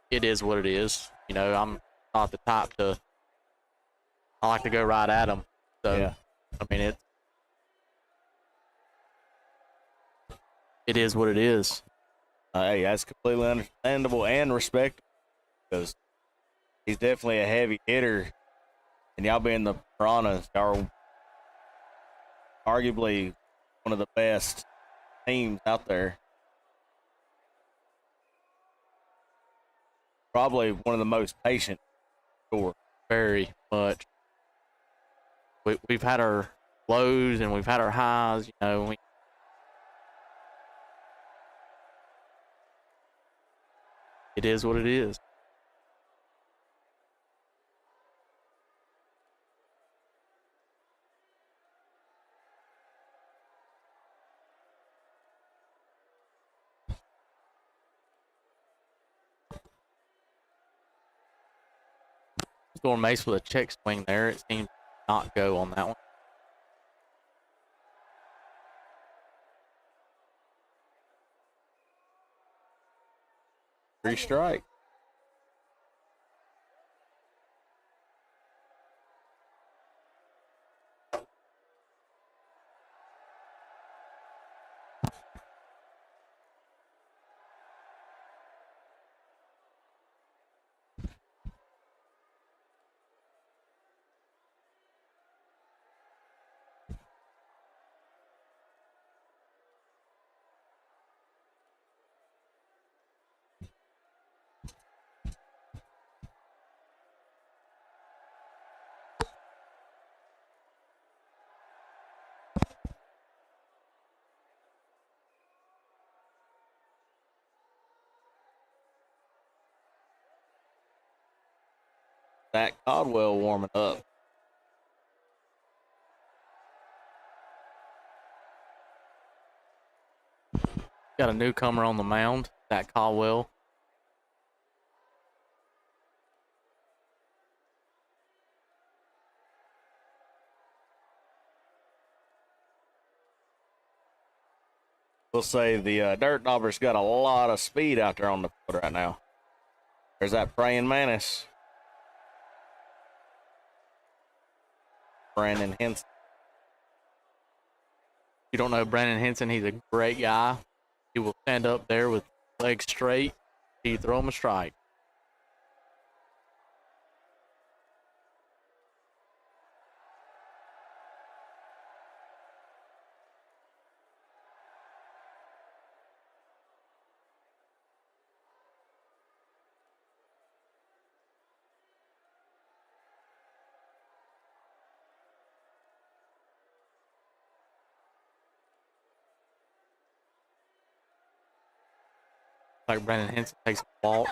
it is what it is. I'm not the type to. I like to go right at him. So, yeah. I mean it is what it is. Hey, that's completely understandable and respectable because he's definitely a heavy hitter, and y'all being the Piranhas, y'all are arguably one of the best teams out there. Probably one of the most patient sure. very much. We've had our lows and we've had our highs. You know, it is what it is. Going mace with a check swing there. It seemed to not go on that one. 3 strike. Zach Caldwell warming up. Got a newcomer on the mound, Zach Caldwell. We'll say the Dirtdobbers got a lot of speed out there on the field right now. There's that praying mantis. Brandon Henson. You don't know Brandon Henson, he's a great guy. He will stand up there with legs straight. You throw him a strike. Like Brandon Henson takes a walk.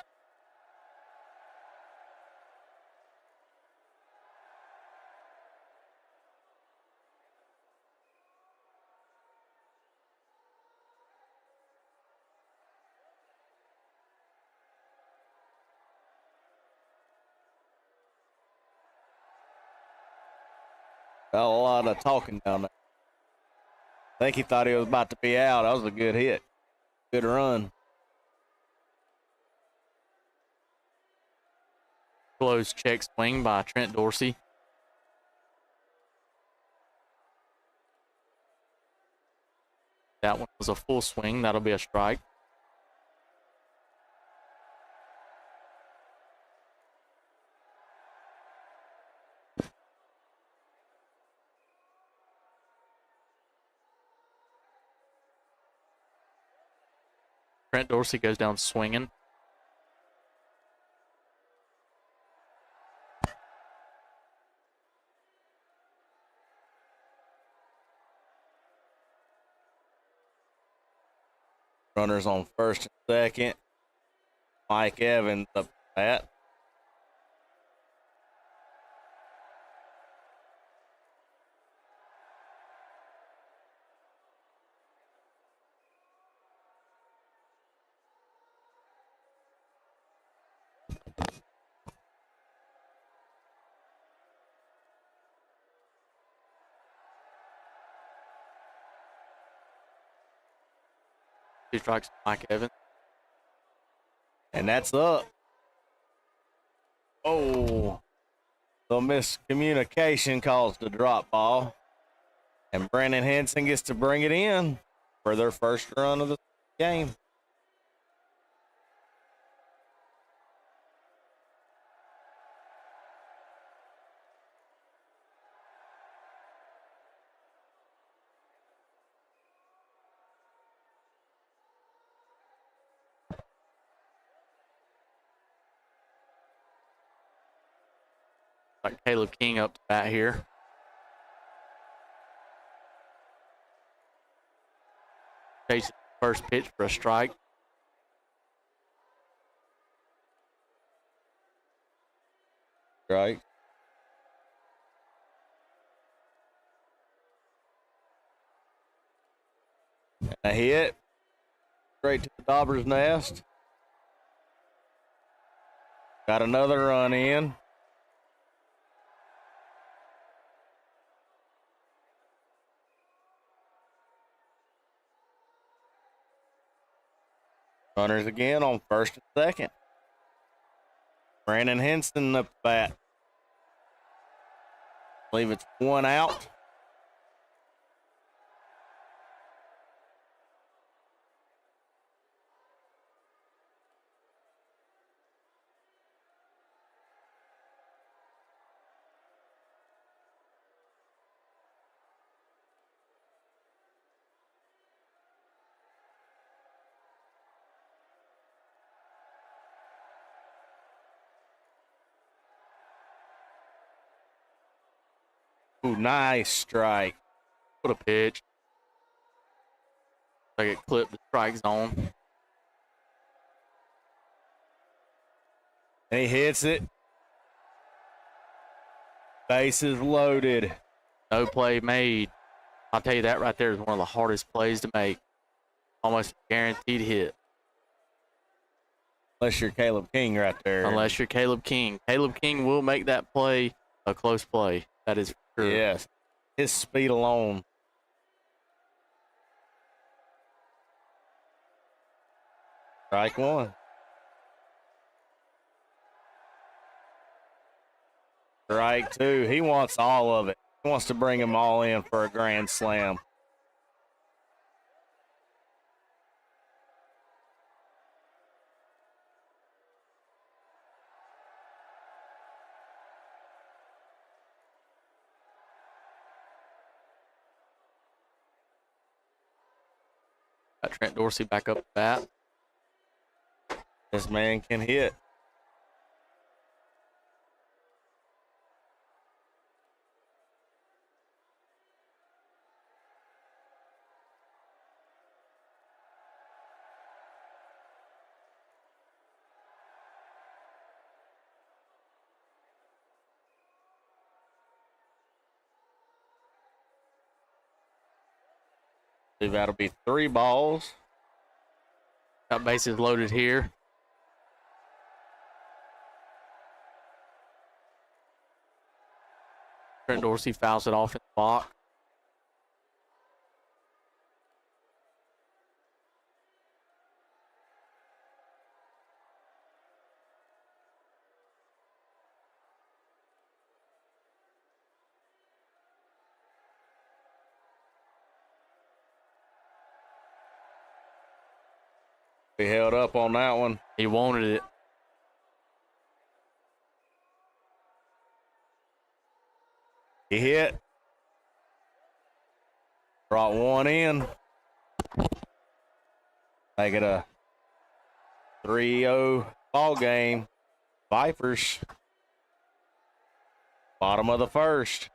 Got a lot of talking down there. I think he thought he was about to be out. That was a good hit. Good run. Close check swing by Trent Dorsey. That one was a full swing. That'll be a strike. Trent Dorsey goes down swinging. Runners on first and second. Mike Evans up at. Two strikes, Mike Evans. And that's up. Oh. So miscommunication caused the drop ball. And Brandon Henson gets to bring it in for their first run of the game. Like Caleb King up to bat here. Chasing first pitch for a strike. Right. And a hit. Straight to the Dobbers nest. Got another run in. Runners again on first and second. Brandon Henson up the bat. I believe it's one out. Ooh, nice strike. What a pitch. Like it clipped the strike zone. And he hits it. Bases loaded. No play made. I'll tell you that right there is one of the hardest plays to make. Almost a guaranteed hit. Unless you're Caleb King right there. Unless you're Caleb King. Caleb King will make that play a close play. That is for sure. Yes. His speed alone. Strike one. Strike two. He wants all of it. He wants to bring them all in for a grand slam. Got Trent Dorsey back up the bat. This man can hit. That'll be 3 balls. Got bases loaded here. Trent Dorsey fouls it off in the box. He held up on that one. He wanted it. He hit. Brought one in. Make it a 3-0 ball game. Vipers. Bottom of the first.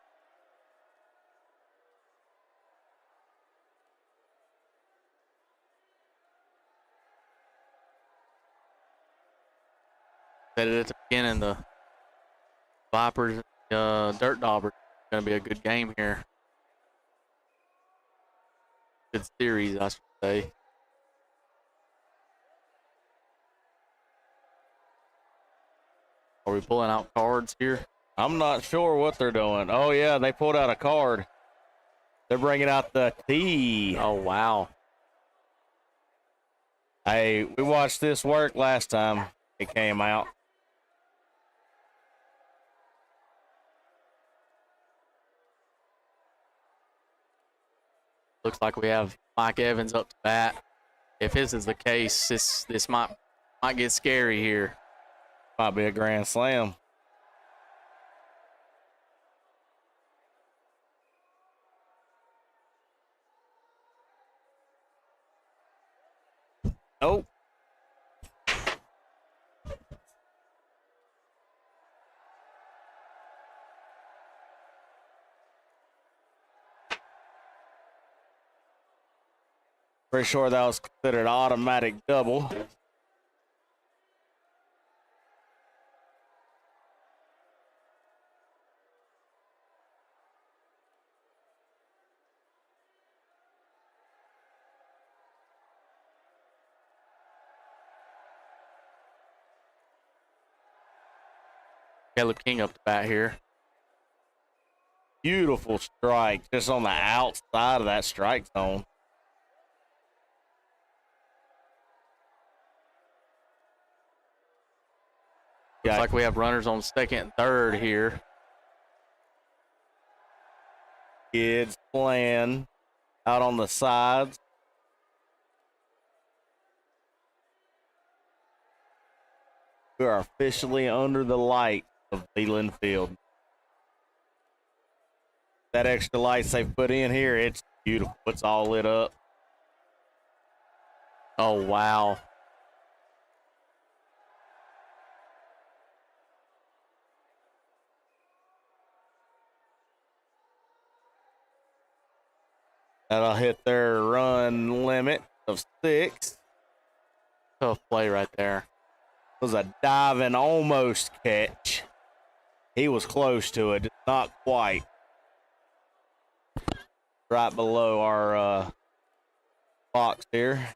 Said it at the beginning, the Vipers, Dirtdobbers, going to be a good game here. Good series, I should say. Are we pulling out cards here? I'm not sure what they're doing. Oh, yeah, they pulled out a card. They're bringing out the T. Oh, wow. Hey, we watched this work last time it came out. Looks like we have Mike Evans up to bat. If this is the case, this might get scary here. Might be a grand slam. Nope. Pretty sure that was considered automatic double. Caleb King up the bat here. Beautiful strike, just on the outside of that strike zone. Looks like we have runners on second and third here. Kids playing out on the sides. We are officially under the light of Leland Field. That extra lights they've put in here, it's beautiful. It's all lit up. Oh, wow. That'll hit their run limit of 6. Tough play right there. It was a diving almost catch. He was close to it, not quite. Right below our box here.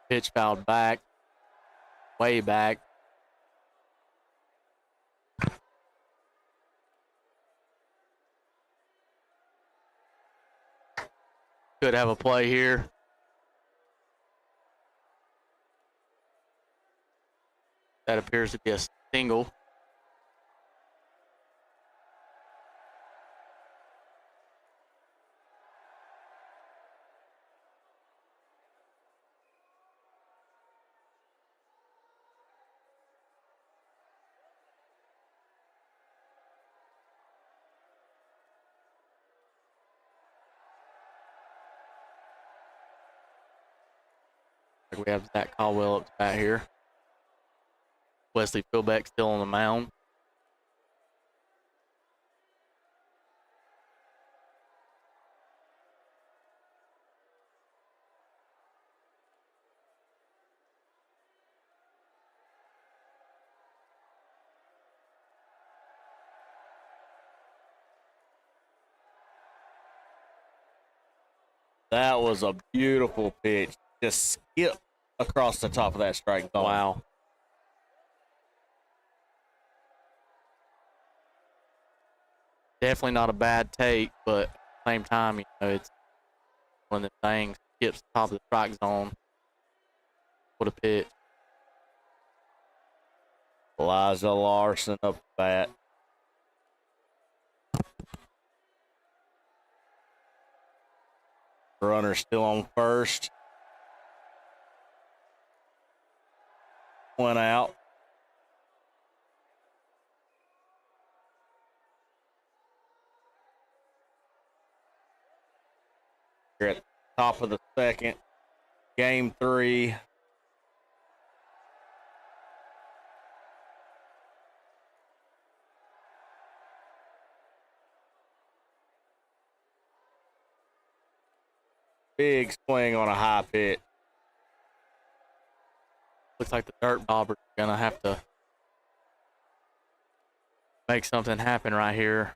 Pitch fouled back. Way back. Could have a play here. That appears to be a single. We have Zach Caldwell up to bat here. Wesley Philbeck still on the mound. That was a beautiful pitch. Just skipped across the top of that strike zone. Wow. Definitely not a bad take, but at the same time, it's one of the things. Skips the top of the strike zone. What a pitch. Elijah Larson up the bat. Runner still on first. One out. We're at the top of the second. Game 3. Big swing on a high pitch. Looks like the Dirtdobbers are going to have to make something happen right here.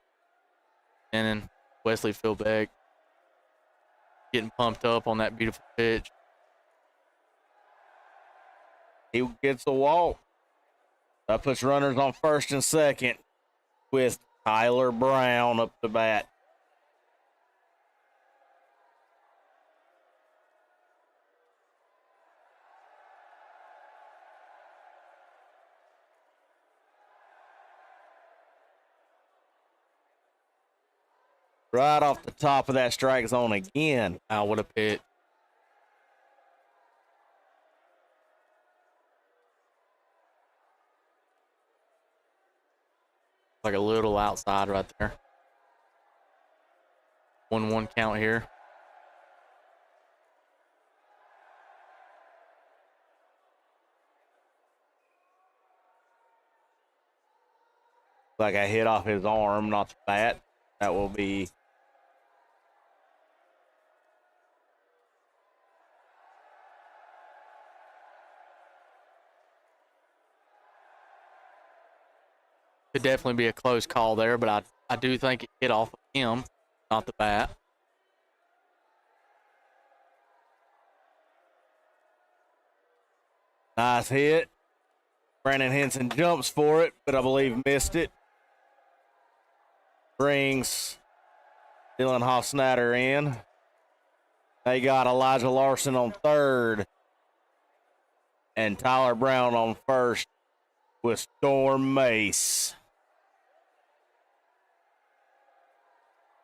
And then Wesley Philbeck getting pumped up on that beautiful pitch. He gets a walk. That puts runners on first and second with Tyler Brown up the bat. Right off the top of that strike zone again. Wow, what a pitch. Like a little outside right there. 1-1 count here. Like I hit off his arm, not the bat. That will be could definitely be a close call there, but I do think it hit off of him, not the bat. nice hit. Brandon Henson jumps for it, but I believe missed it. Brings Dylan Hofsnatter in. They got Elijah Larson on third and Tyler Brown on first with Storm Mace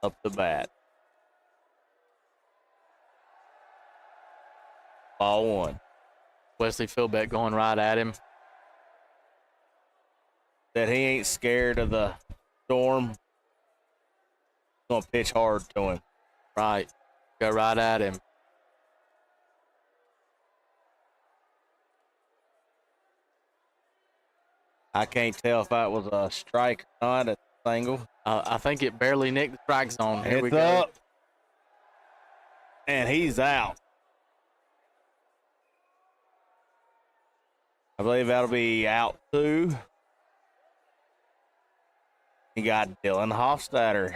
up the bat. Ball one. Wesley Philbeck going right at him. That he ain't scared of the storm. Gonna pitch hard to him. Right. Go right at him. I can't tell if that was a strike or not at the single. I think it barely nicked the strike zone. Here we It's go. up. And he's out. I believe that'll be out two. You got Dylan Hofstadter.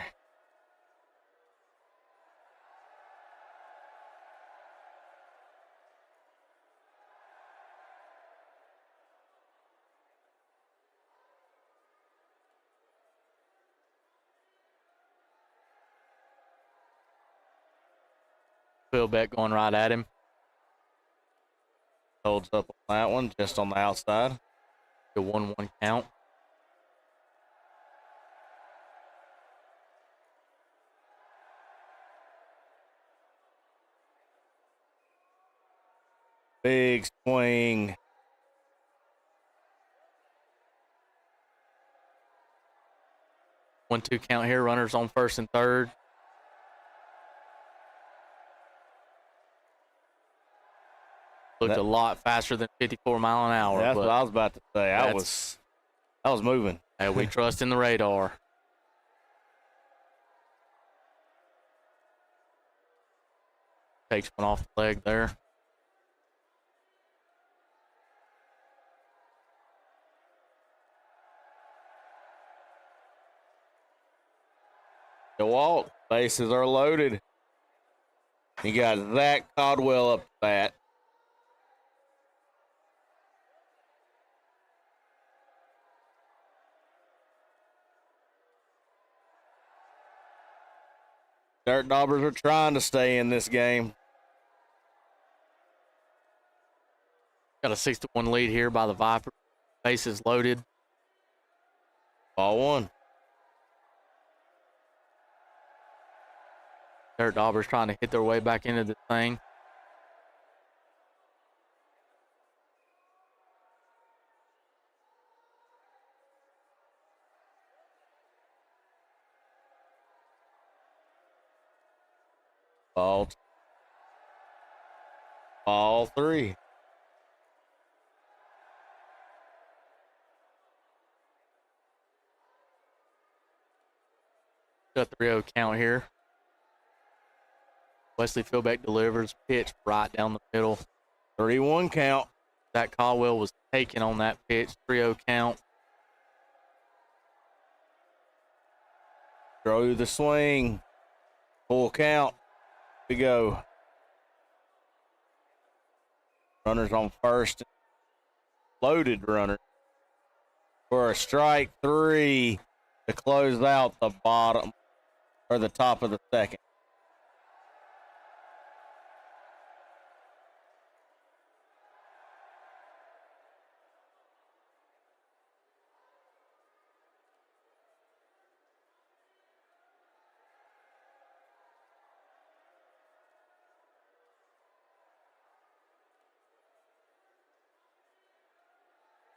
Philbeck going right at him. Holds up on that one, just on the outside. The 1-1 count. Big swing. One-two count here. Runners on first and third. Looked a lot faster than 54 mile an hour. That's what I was about to say. I was moving. Hey, we trust in the radar. Takes one off the leg there. The walk. Bases are loaded. You got Zach Caldwell up the bat. Dirtdobbers are trying to stay in this game. Got a 6-1 lead here by the Vipers. Bases loaded. Ball one. Dirtdobbers trying to hit their way back into the thing. Ball three. Got 3-0 count here. Wesley Philbeck delivers, pitch right down the middle. 3-1 count. Zach Caldwell was taken on that pitch. 3-0 count. Throw the swing. Full count. Here we go. Runners on first. Loaded runner. For a strike three to close out the bottom or the top of the second.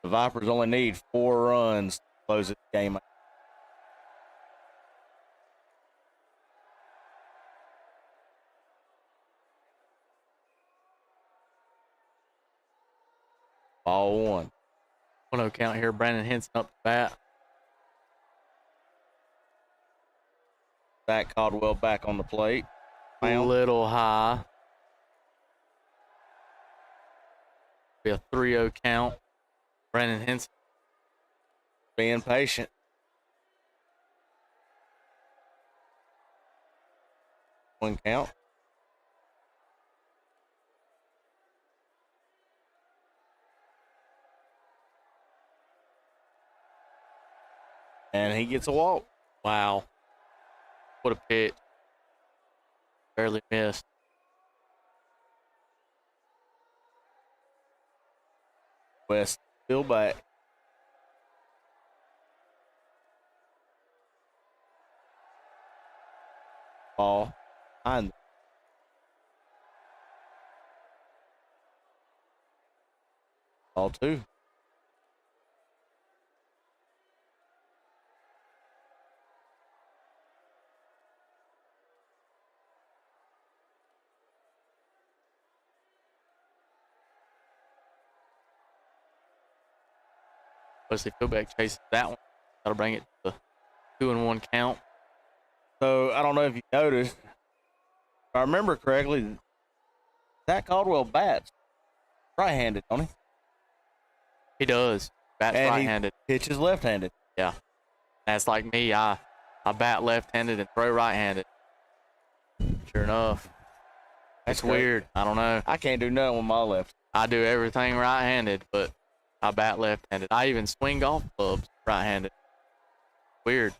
The Vipers only need 4 runs to close this game out. Ball 1. 1-0 count here. Brandon Henson up to bat. Zach Caldwell back on the plate. A little high. Be a 3-0 count. Brandon Henson. Being patient. One count. And he gets a walk. Wow. What a pitch. Barely missed. West still back. Ball behind. Ball 2. Wesley Philbeck chases that one. That'll bring it to the 2-1 count. So I don't know if you noticed. If I remember correctly, Zach Caldwell bats right-handed, don't he? He does. Bats And right-handed. He pitches left-handed. Yeah. That's like me. I bat left-handed and throw right-handed. Sure enough. That's weird. I don't know. I can't do nothing with my left. I do everything right-handed, but I bat left-handed. I even swing golf clubs right-handed. Weird.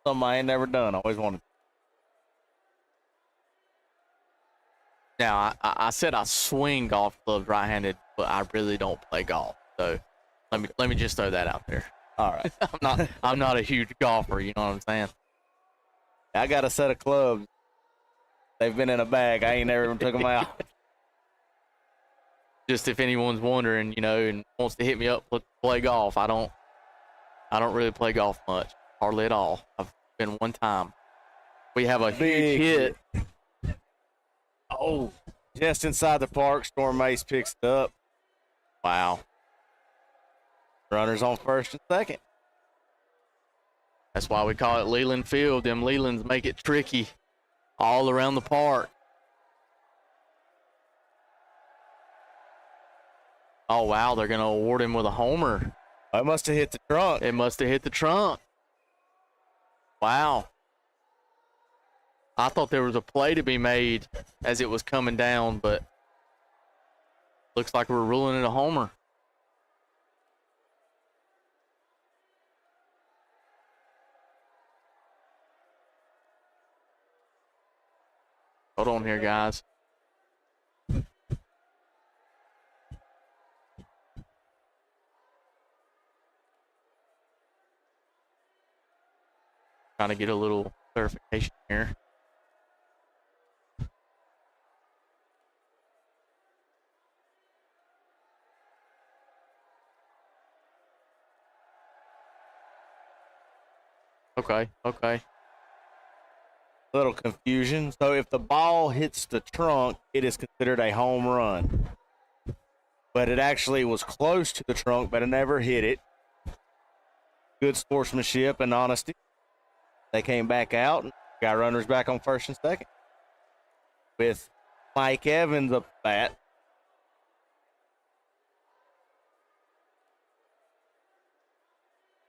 Something I ain't never done. I always wanted. Now, I said I swing golf clubs right-handed, but I really don't play golf. So let me just throw that out there. All right. I'm not a huge golfer, you know what I'm saying? I got a set of clubs. They've been in a bag. I ain't never even took them out. Just if anyone's wondering, you know, and wants to hit me up to play golf, I don't really play golf much, hardly at all. I've been one time. We have a huge hit. Oh, just inside the park. Storm Mace picks it up. Wow. Runners on first and second. That's why we call it Leland Field. Them Lelands make it tricky all around the park. Oh, wow, they're going to award him with a homer. I must have hit the trunk. It must have hit the trunk. Wow. I thought there was a play to be made as it was coming down, but looks like we're ruling it a homer. Hold on here, guys. Trying to get a little clarification here. Okay. Little confusion. So if the ball hits the trunk, it is considered a home run. But it actually was close to the trunk, but it never hit it. Good sportsmanship and honesty. They came back out and got runners back on first and second. With Mike Evans up bat.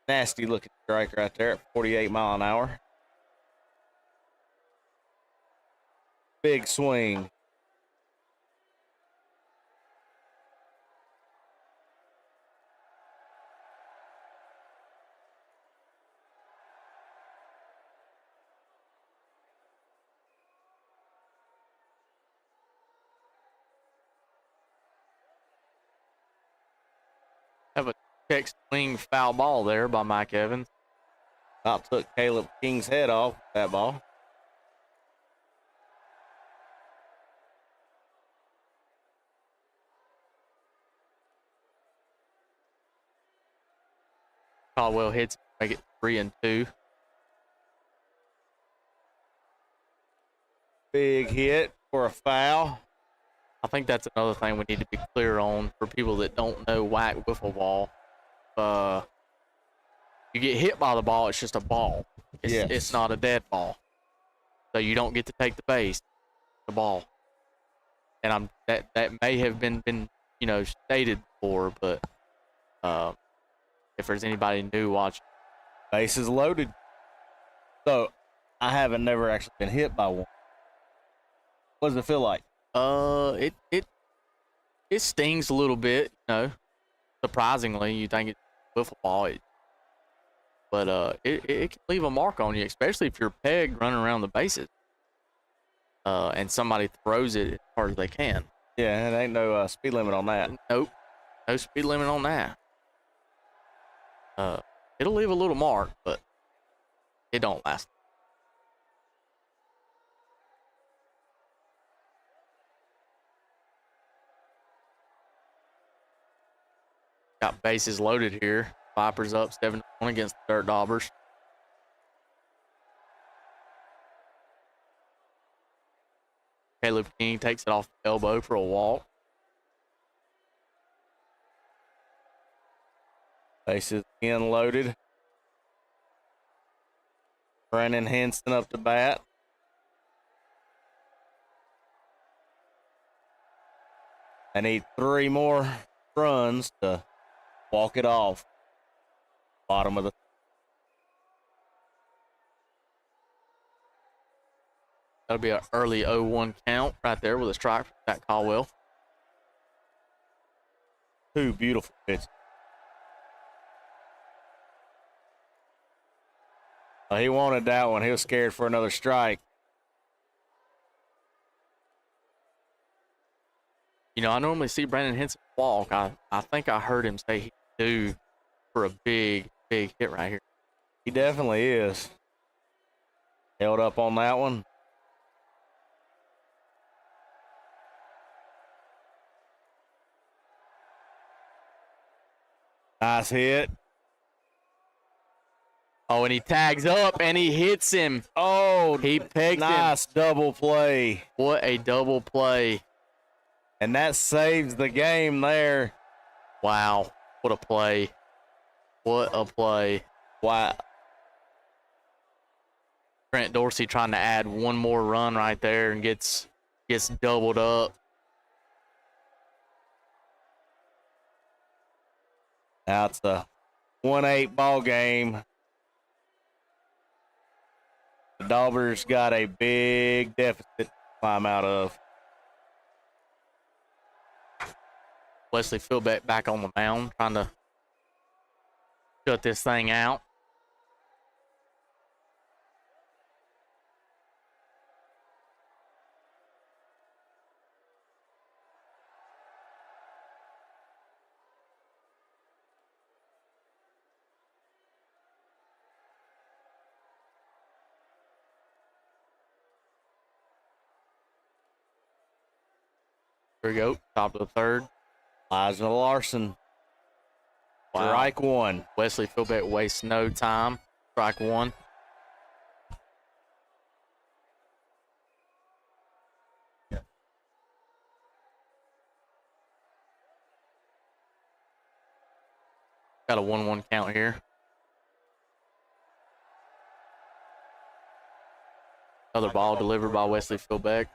Nasty looking strike right there at 48 mile an hour. Big swing. Have a check swing foul ball there by Mike Evans. About took Caleb King's head off that ball. Caldwell hits, make it 3-2. Big hit for a foul. I think that's another thing we need to be clear on for people that don't know WAC wiffle ball. You get hit by the ball, it's just a ball. It's not a dead ball. So you don't get to take the base, the ball. And that may have been stated before, but if there's anybody new watching. Bases loaded. So I haven't never actually been hit by one. What does it feel like? It stings a little bit, Surprisingly, you think it's wiffle ball, but it can leave a mark on you, especially if you're pegged running around the bases, and somebody throws it as hard as they can. Yeah, it ain't no speed limit on that. Nope, no speed limit on that. It'll leave a little mark, but it don't last. Got bases loaded here. Vipers up 7-1 against the Dirtdobbers. Caleb King takes it off the elbow for a walk. Bases in loaded. Brennan Henson up to bat. I need 3 more runs to walk it off. Bottom of the. That'll be an early 0-1 count right there with a strike from Zach Caldwell. 2 beautiful pitches. He wanted that one. He was scared for another strike. I normally see Brandon Henson walk. I think I heard him say he's due for a big, big hit right here. He definitely is. Held up on that one. Nice hit. Oh, and he tags up and he hits him. Oh, he pegged him. Nice double play. What a double play. And that saves the game there. Wow. What a play. What a play. Wow. Trent Dorsey trying to add one more run right there and gets doubled up. Now it's a 1-8 ball game. The Dobbers got a big deficit to climb out of. Wesley Philbeck back on the mound, trying to shut this thing out. Here we go, top of the third. Elijah Larson. Wow. Strike 1. Wesley Philbeck wastes no time. Strike 1. Got a 1-1 count here. Another ball delivered by Wesley Philbeck.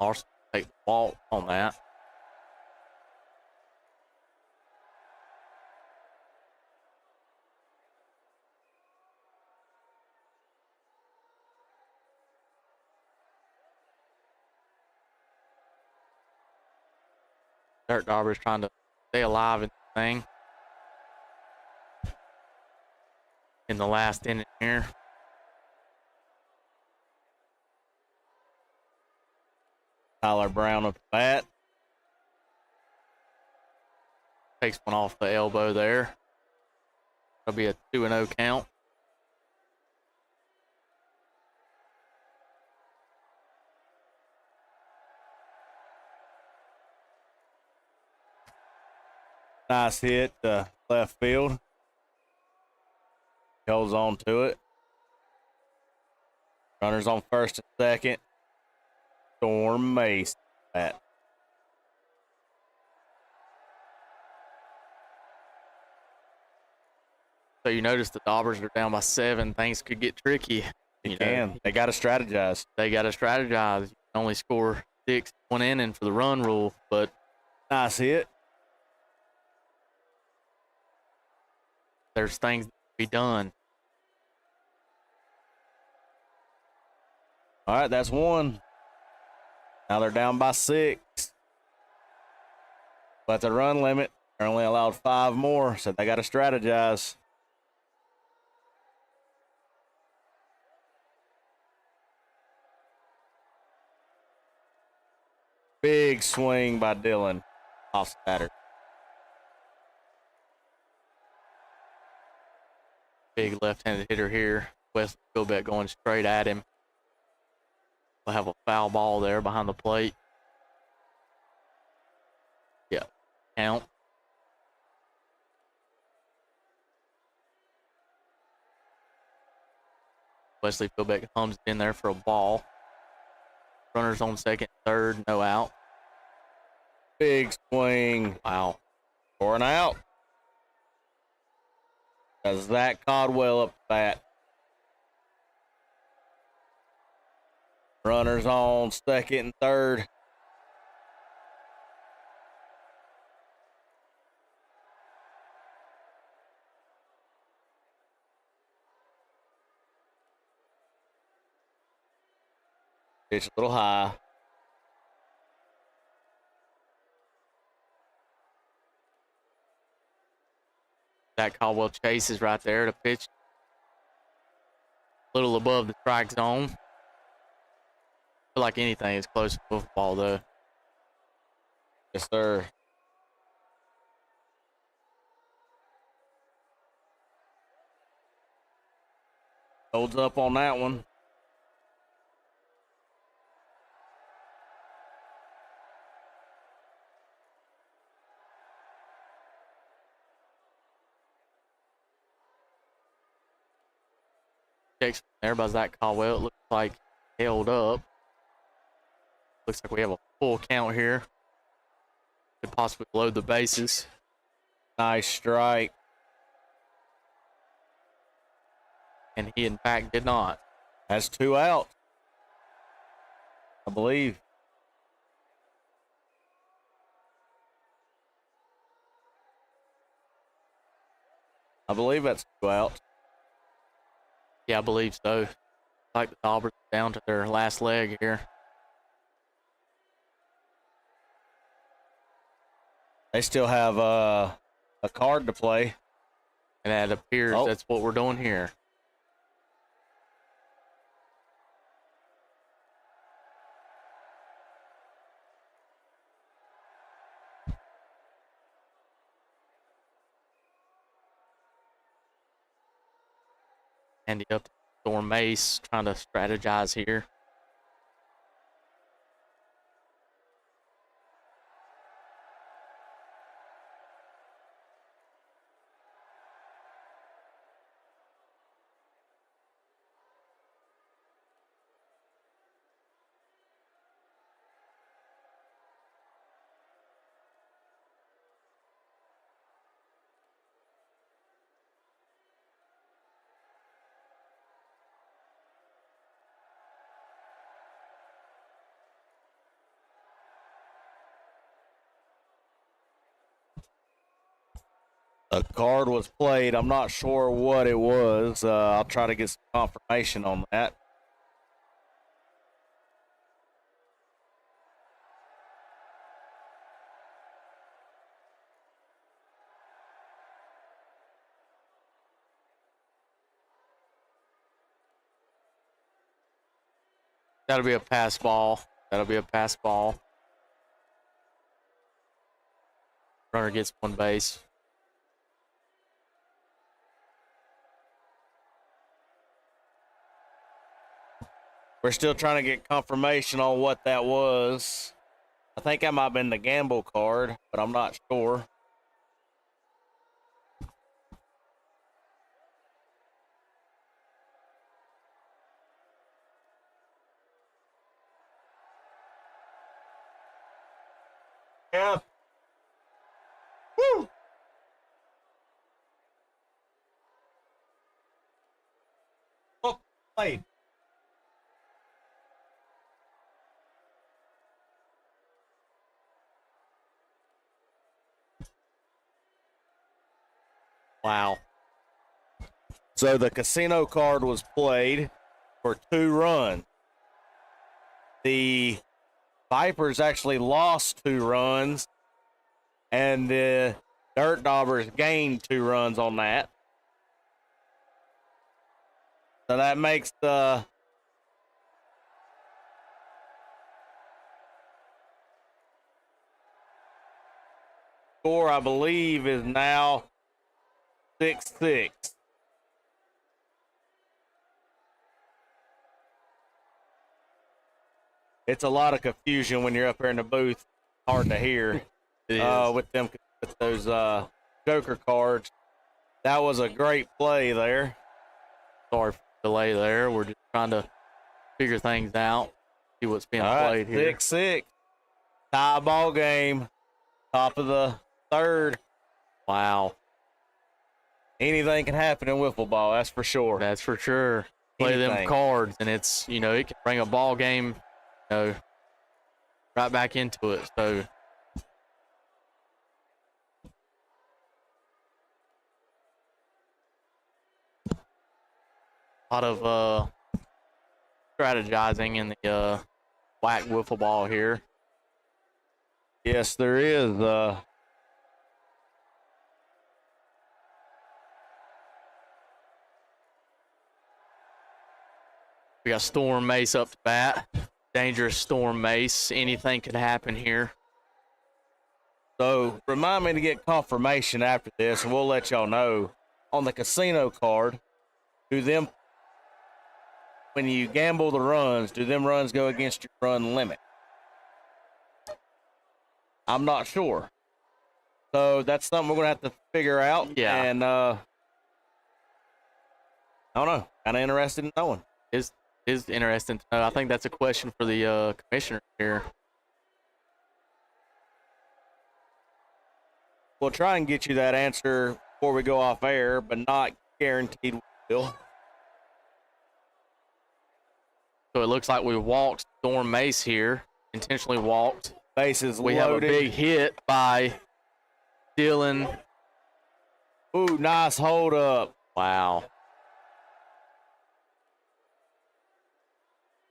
Larson take the walk on that. Dirtdobbers trying to stay alive in the thing. In the last inning here. Tyler Brown up the bat. takes one off the elbow there. That'll be a 2-0 count. Nice hit left field. Holds on to it. Runners on first and second. Storm Mace at. So you notice the Dobbers are down by 7. Things could get tricky. You can. They got to strategize. They got to strategize. You can only score 6 1 inning for the run rule, but nice hit. There's things that can be done. All right, that's 1. Now they're down by 6. But the run limit, they're only allowed 5 more, so they got to strategize. Big swing by Dylan. Off spatter. Big left-handed hitter here. Wesley Philbeck going straight at him. We'll have a foul ball there behind the plate. Yeah, count. Wesley Philbeck hums it in there for a ball. Runners on second, third, no out. Big swing. Wow. For an out. That's Zach Caldwell up bat. Runners on second and third. Pitch a little high. Zach Caldwell chases right there to pitch. A little above the strike zone. Feel like anything is close to football, though. Yes, sir. Holds up on that one. Checks there by Zach Caldwell. It looks like held up. Looks like we have a full count here. Could possibly load the bases. Nice strike. And he, in fact, did not. That's 2 out. I believe. I believe that's 2 out. Yeah, I believe so. Like the Dobbers down to their last leg here. They still have a card to play. And it appears that's what we're doing here. Handy up to Storm Mace, trying to strategize here. A card was played. I'm not sure what it was. I'll try to get some confirmation on that. That'll be a pass ball. That'll be a pass ball. Runner gets one base. We're still trying to get confirmation on what that was. I think that might have been the gamble card, but I'm not sure. Yeah. Woo! Look, played. Wow. So the casino card was played for 2 runs. The Vipers actually lost 2 runs, and the Dirtdobbers gained 2 runs on that. So that makes the score, I believe, is now 6-6. It's a lot of confusion when you're up here in the booth. Hard to hear with those Joker cards. That was a great play there. Sorry for the delay there. We're just trying to figure things out, see what's being played here. 6-6. Tie ball game. Top of the 3rd. Wow. Anything can happen in wiffle ball, that's for sure. That's for sure. Play them cards, and it's, it can bring a ball game, right back into it. So a lot of strategizing in the WAC wiffle ball here. Yes, there is. We got Storm Mace up to bat. Dangerous Storm Mace. Anything could happen here. So remind me to get confirmation after this, and we'll let y'all know. On the casino card, when you gamble the runs, do them runs go against your run limit? I'm not sure. So that's something we're going to have to figure out. Yeah. And I don't know. Kind of interested in knowing. Is interesting to know. I think that's a question for the commissioner here. We'll try and get you that answer before we go off air, but not guaranteed we will. So it looks like we walked Storm Mace here, intentionally walked. Bases We loaded. have a big hit by Dylan. Ooh, nice hold up. Wow.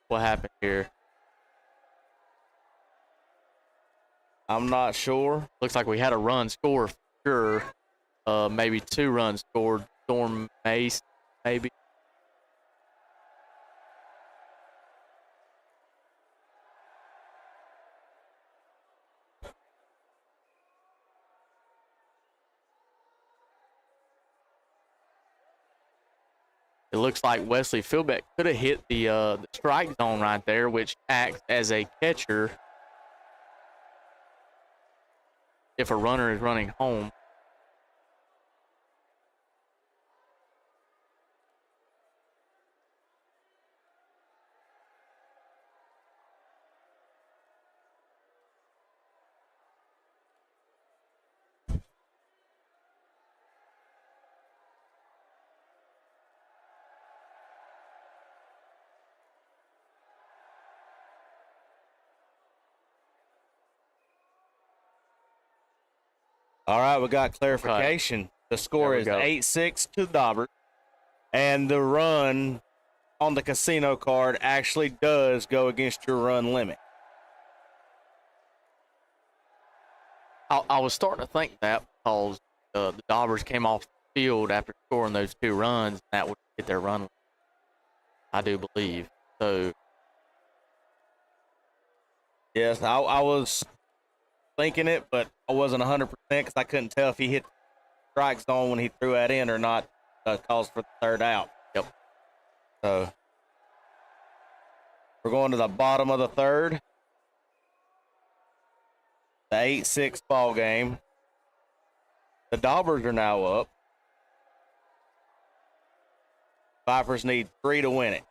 What happened here? I'm not sure. Looks like we had a run score for sure. Maybe 2 runs scored. Storm Mace, maybe. It looks like Wesley Philbeck could have hit the strike zone right there, which acts as a catcher if a runner is running home. All right, we got clarification. The score is 8-6 to Dobbers. And the run on the casino card actually does go against your run limit. I was starting to think that because the Dobbers came off the field after scoring those 2 runs, and that would get their run. I do believe. So yes, I was thinking it, but I wasn't 100% because I couldn't tell if he hit the strike zone when he threw that in or not. Calls for the third out. Yep. So we're going to the bottom of the third. The 8-6 ball game. The Dobbers are now up. Vipers need 3 to win it.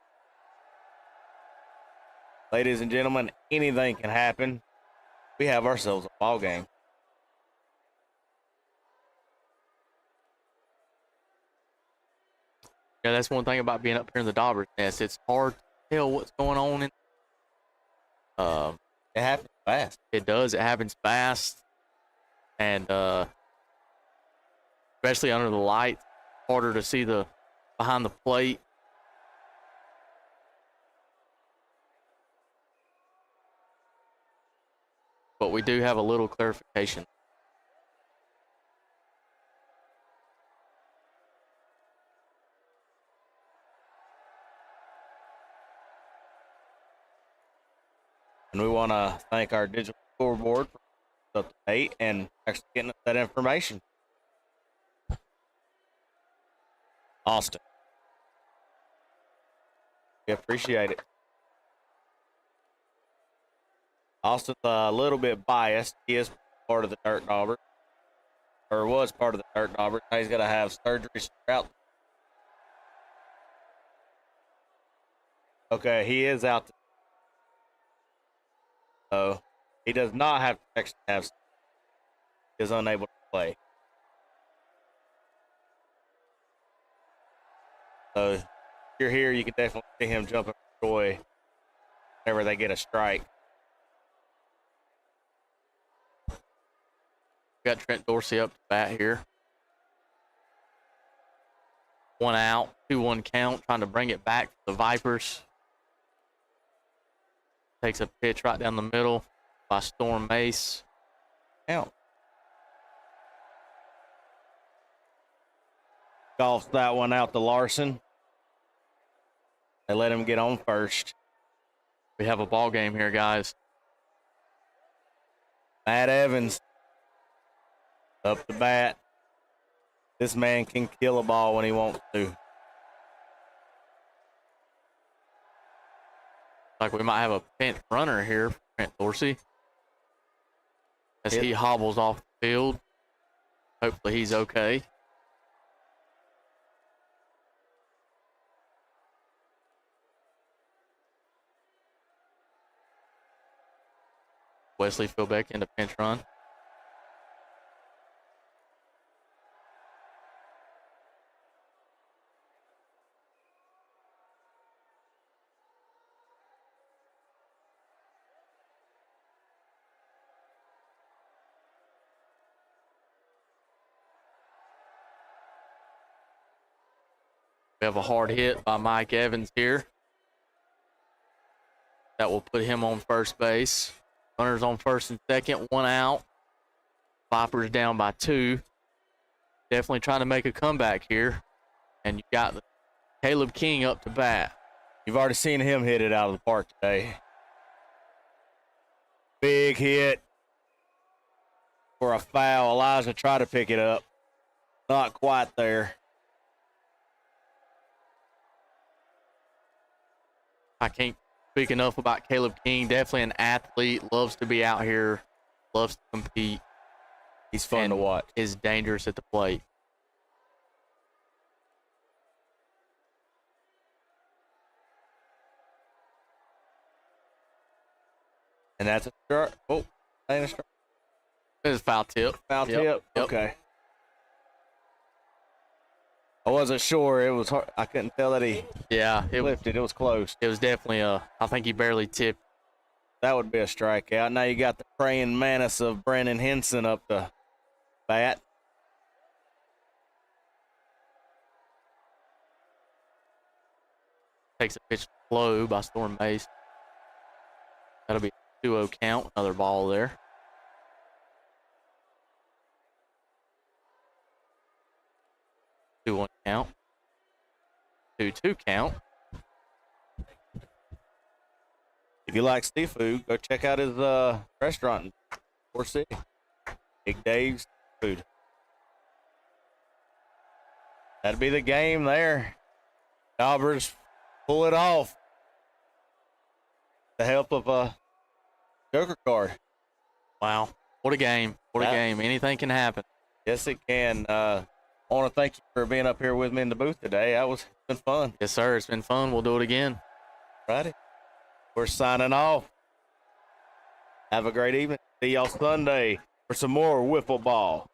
Ladies and gentlemen, anything can happen. We have ourselves a ball game. Yeah, that's one thing about being up here in the Dobbers nest. It's hard to tell what's going on. It happens fast. It does. It happens fast. And especially under the light, harder to see the behind the plate. But we do have a little clarification. And we want to thank our digital scoreboard for up to date and actually getting us that information. Austin. We appreciate it. Austin's a little bit biased. He is part of the Dirtdobbers, or was part of the Dirtdobbers. Now he's got to have surgery out. Okay, he is out. So he does not have to actually have. He is unable to play. So if you're here, you can definitely see him jumping for joy whenever they get a strike. Got Trent Dorsey up to bat here. 1 out, 2-1 count, trying to bring it back to the Vipers. Takes a pitch right down the middle by Storm Mace. Out. Golfs that one out to Larson. They let him get on first. We have a ball game here, guys. Matt Evans up to bat. This man can kill a ball when he wants to. Like we might have a pinch runner here for Trent Dorsey as he hobbles off the field. Hopefully he's okay. Wesley Philbeck into pinch run. We have a hard hit by Mike Evans here. That will put him on first base. Runners on first and second, 1 out. Vipers down by 2. Definitely trying to make a comeback here. And you got Caleb King up to bat. You've already seen him hit it out of the park today. Big hit for a foul. Elijah tried to pick it up. Not quite there. I can't speak enough about Caleb King. Definitely an athlete. Loves to be out here. Loves to compete. He's fun to watch. Is dangerous at the plate. And that's a strike. Oh, ain't a strike. It's a foul tip. Foul tip? Okay. I wasn't sure. It was hard. I couldn't tell that he lifted. It was close. It was definitely I think he barely tipped. That would be a strikeout. Now you got the praying mantis of Brandon Henson up to bat. Takes a pitch low by Storm Mace. That'll be a 2-0 count. Another ball there. 2-1 count. 2-2 count. If you like seafood, go check out his restaurant in Four City. Big Dave's food. That'd be the game there. Dobbers pull it off. The help of a Joker card. Wow. What a game. What a game. Anything can happen. Yes, it can. I want to thank you for being up here with me in the booth today. It's been fun. Yes, sir. It's been fun. We'll do it again. Righty. We're signing off. Have a great evening. See y'all Sunday for some more wiffle ball.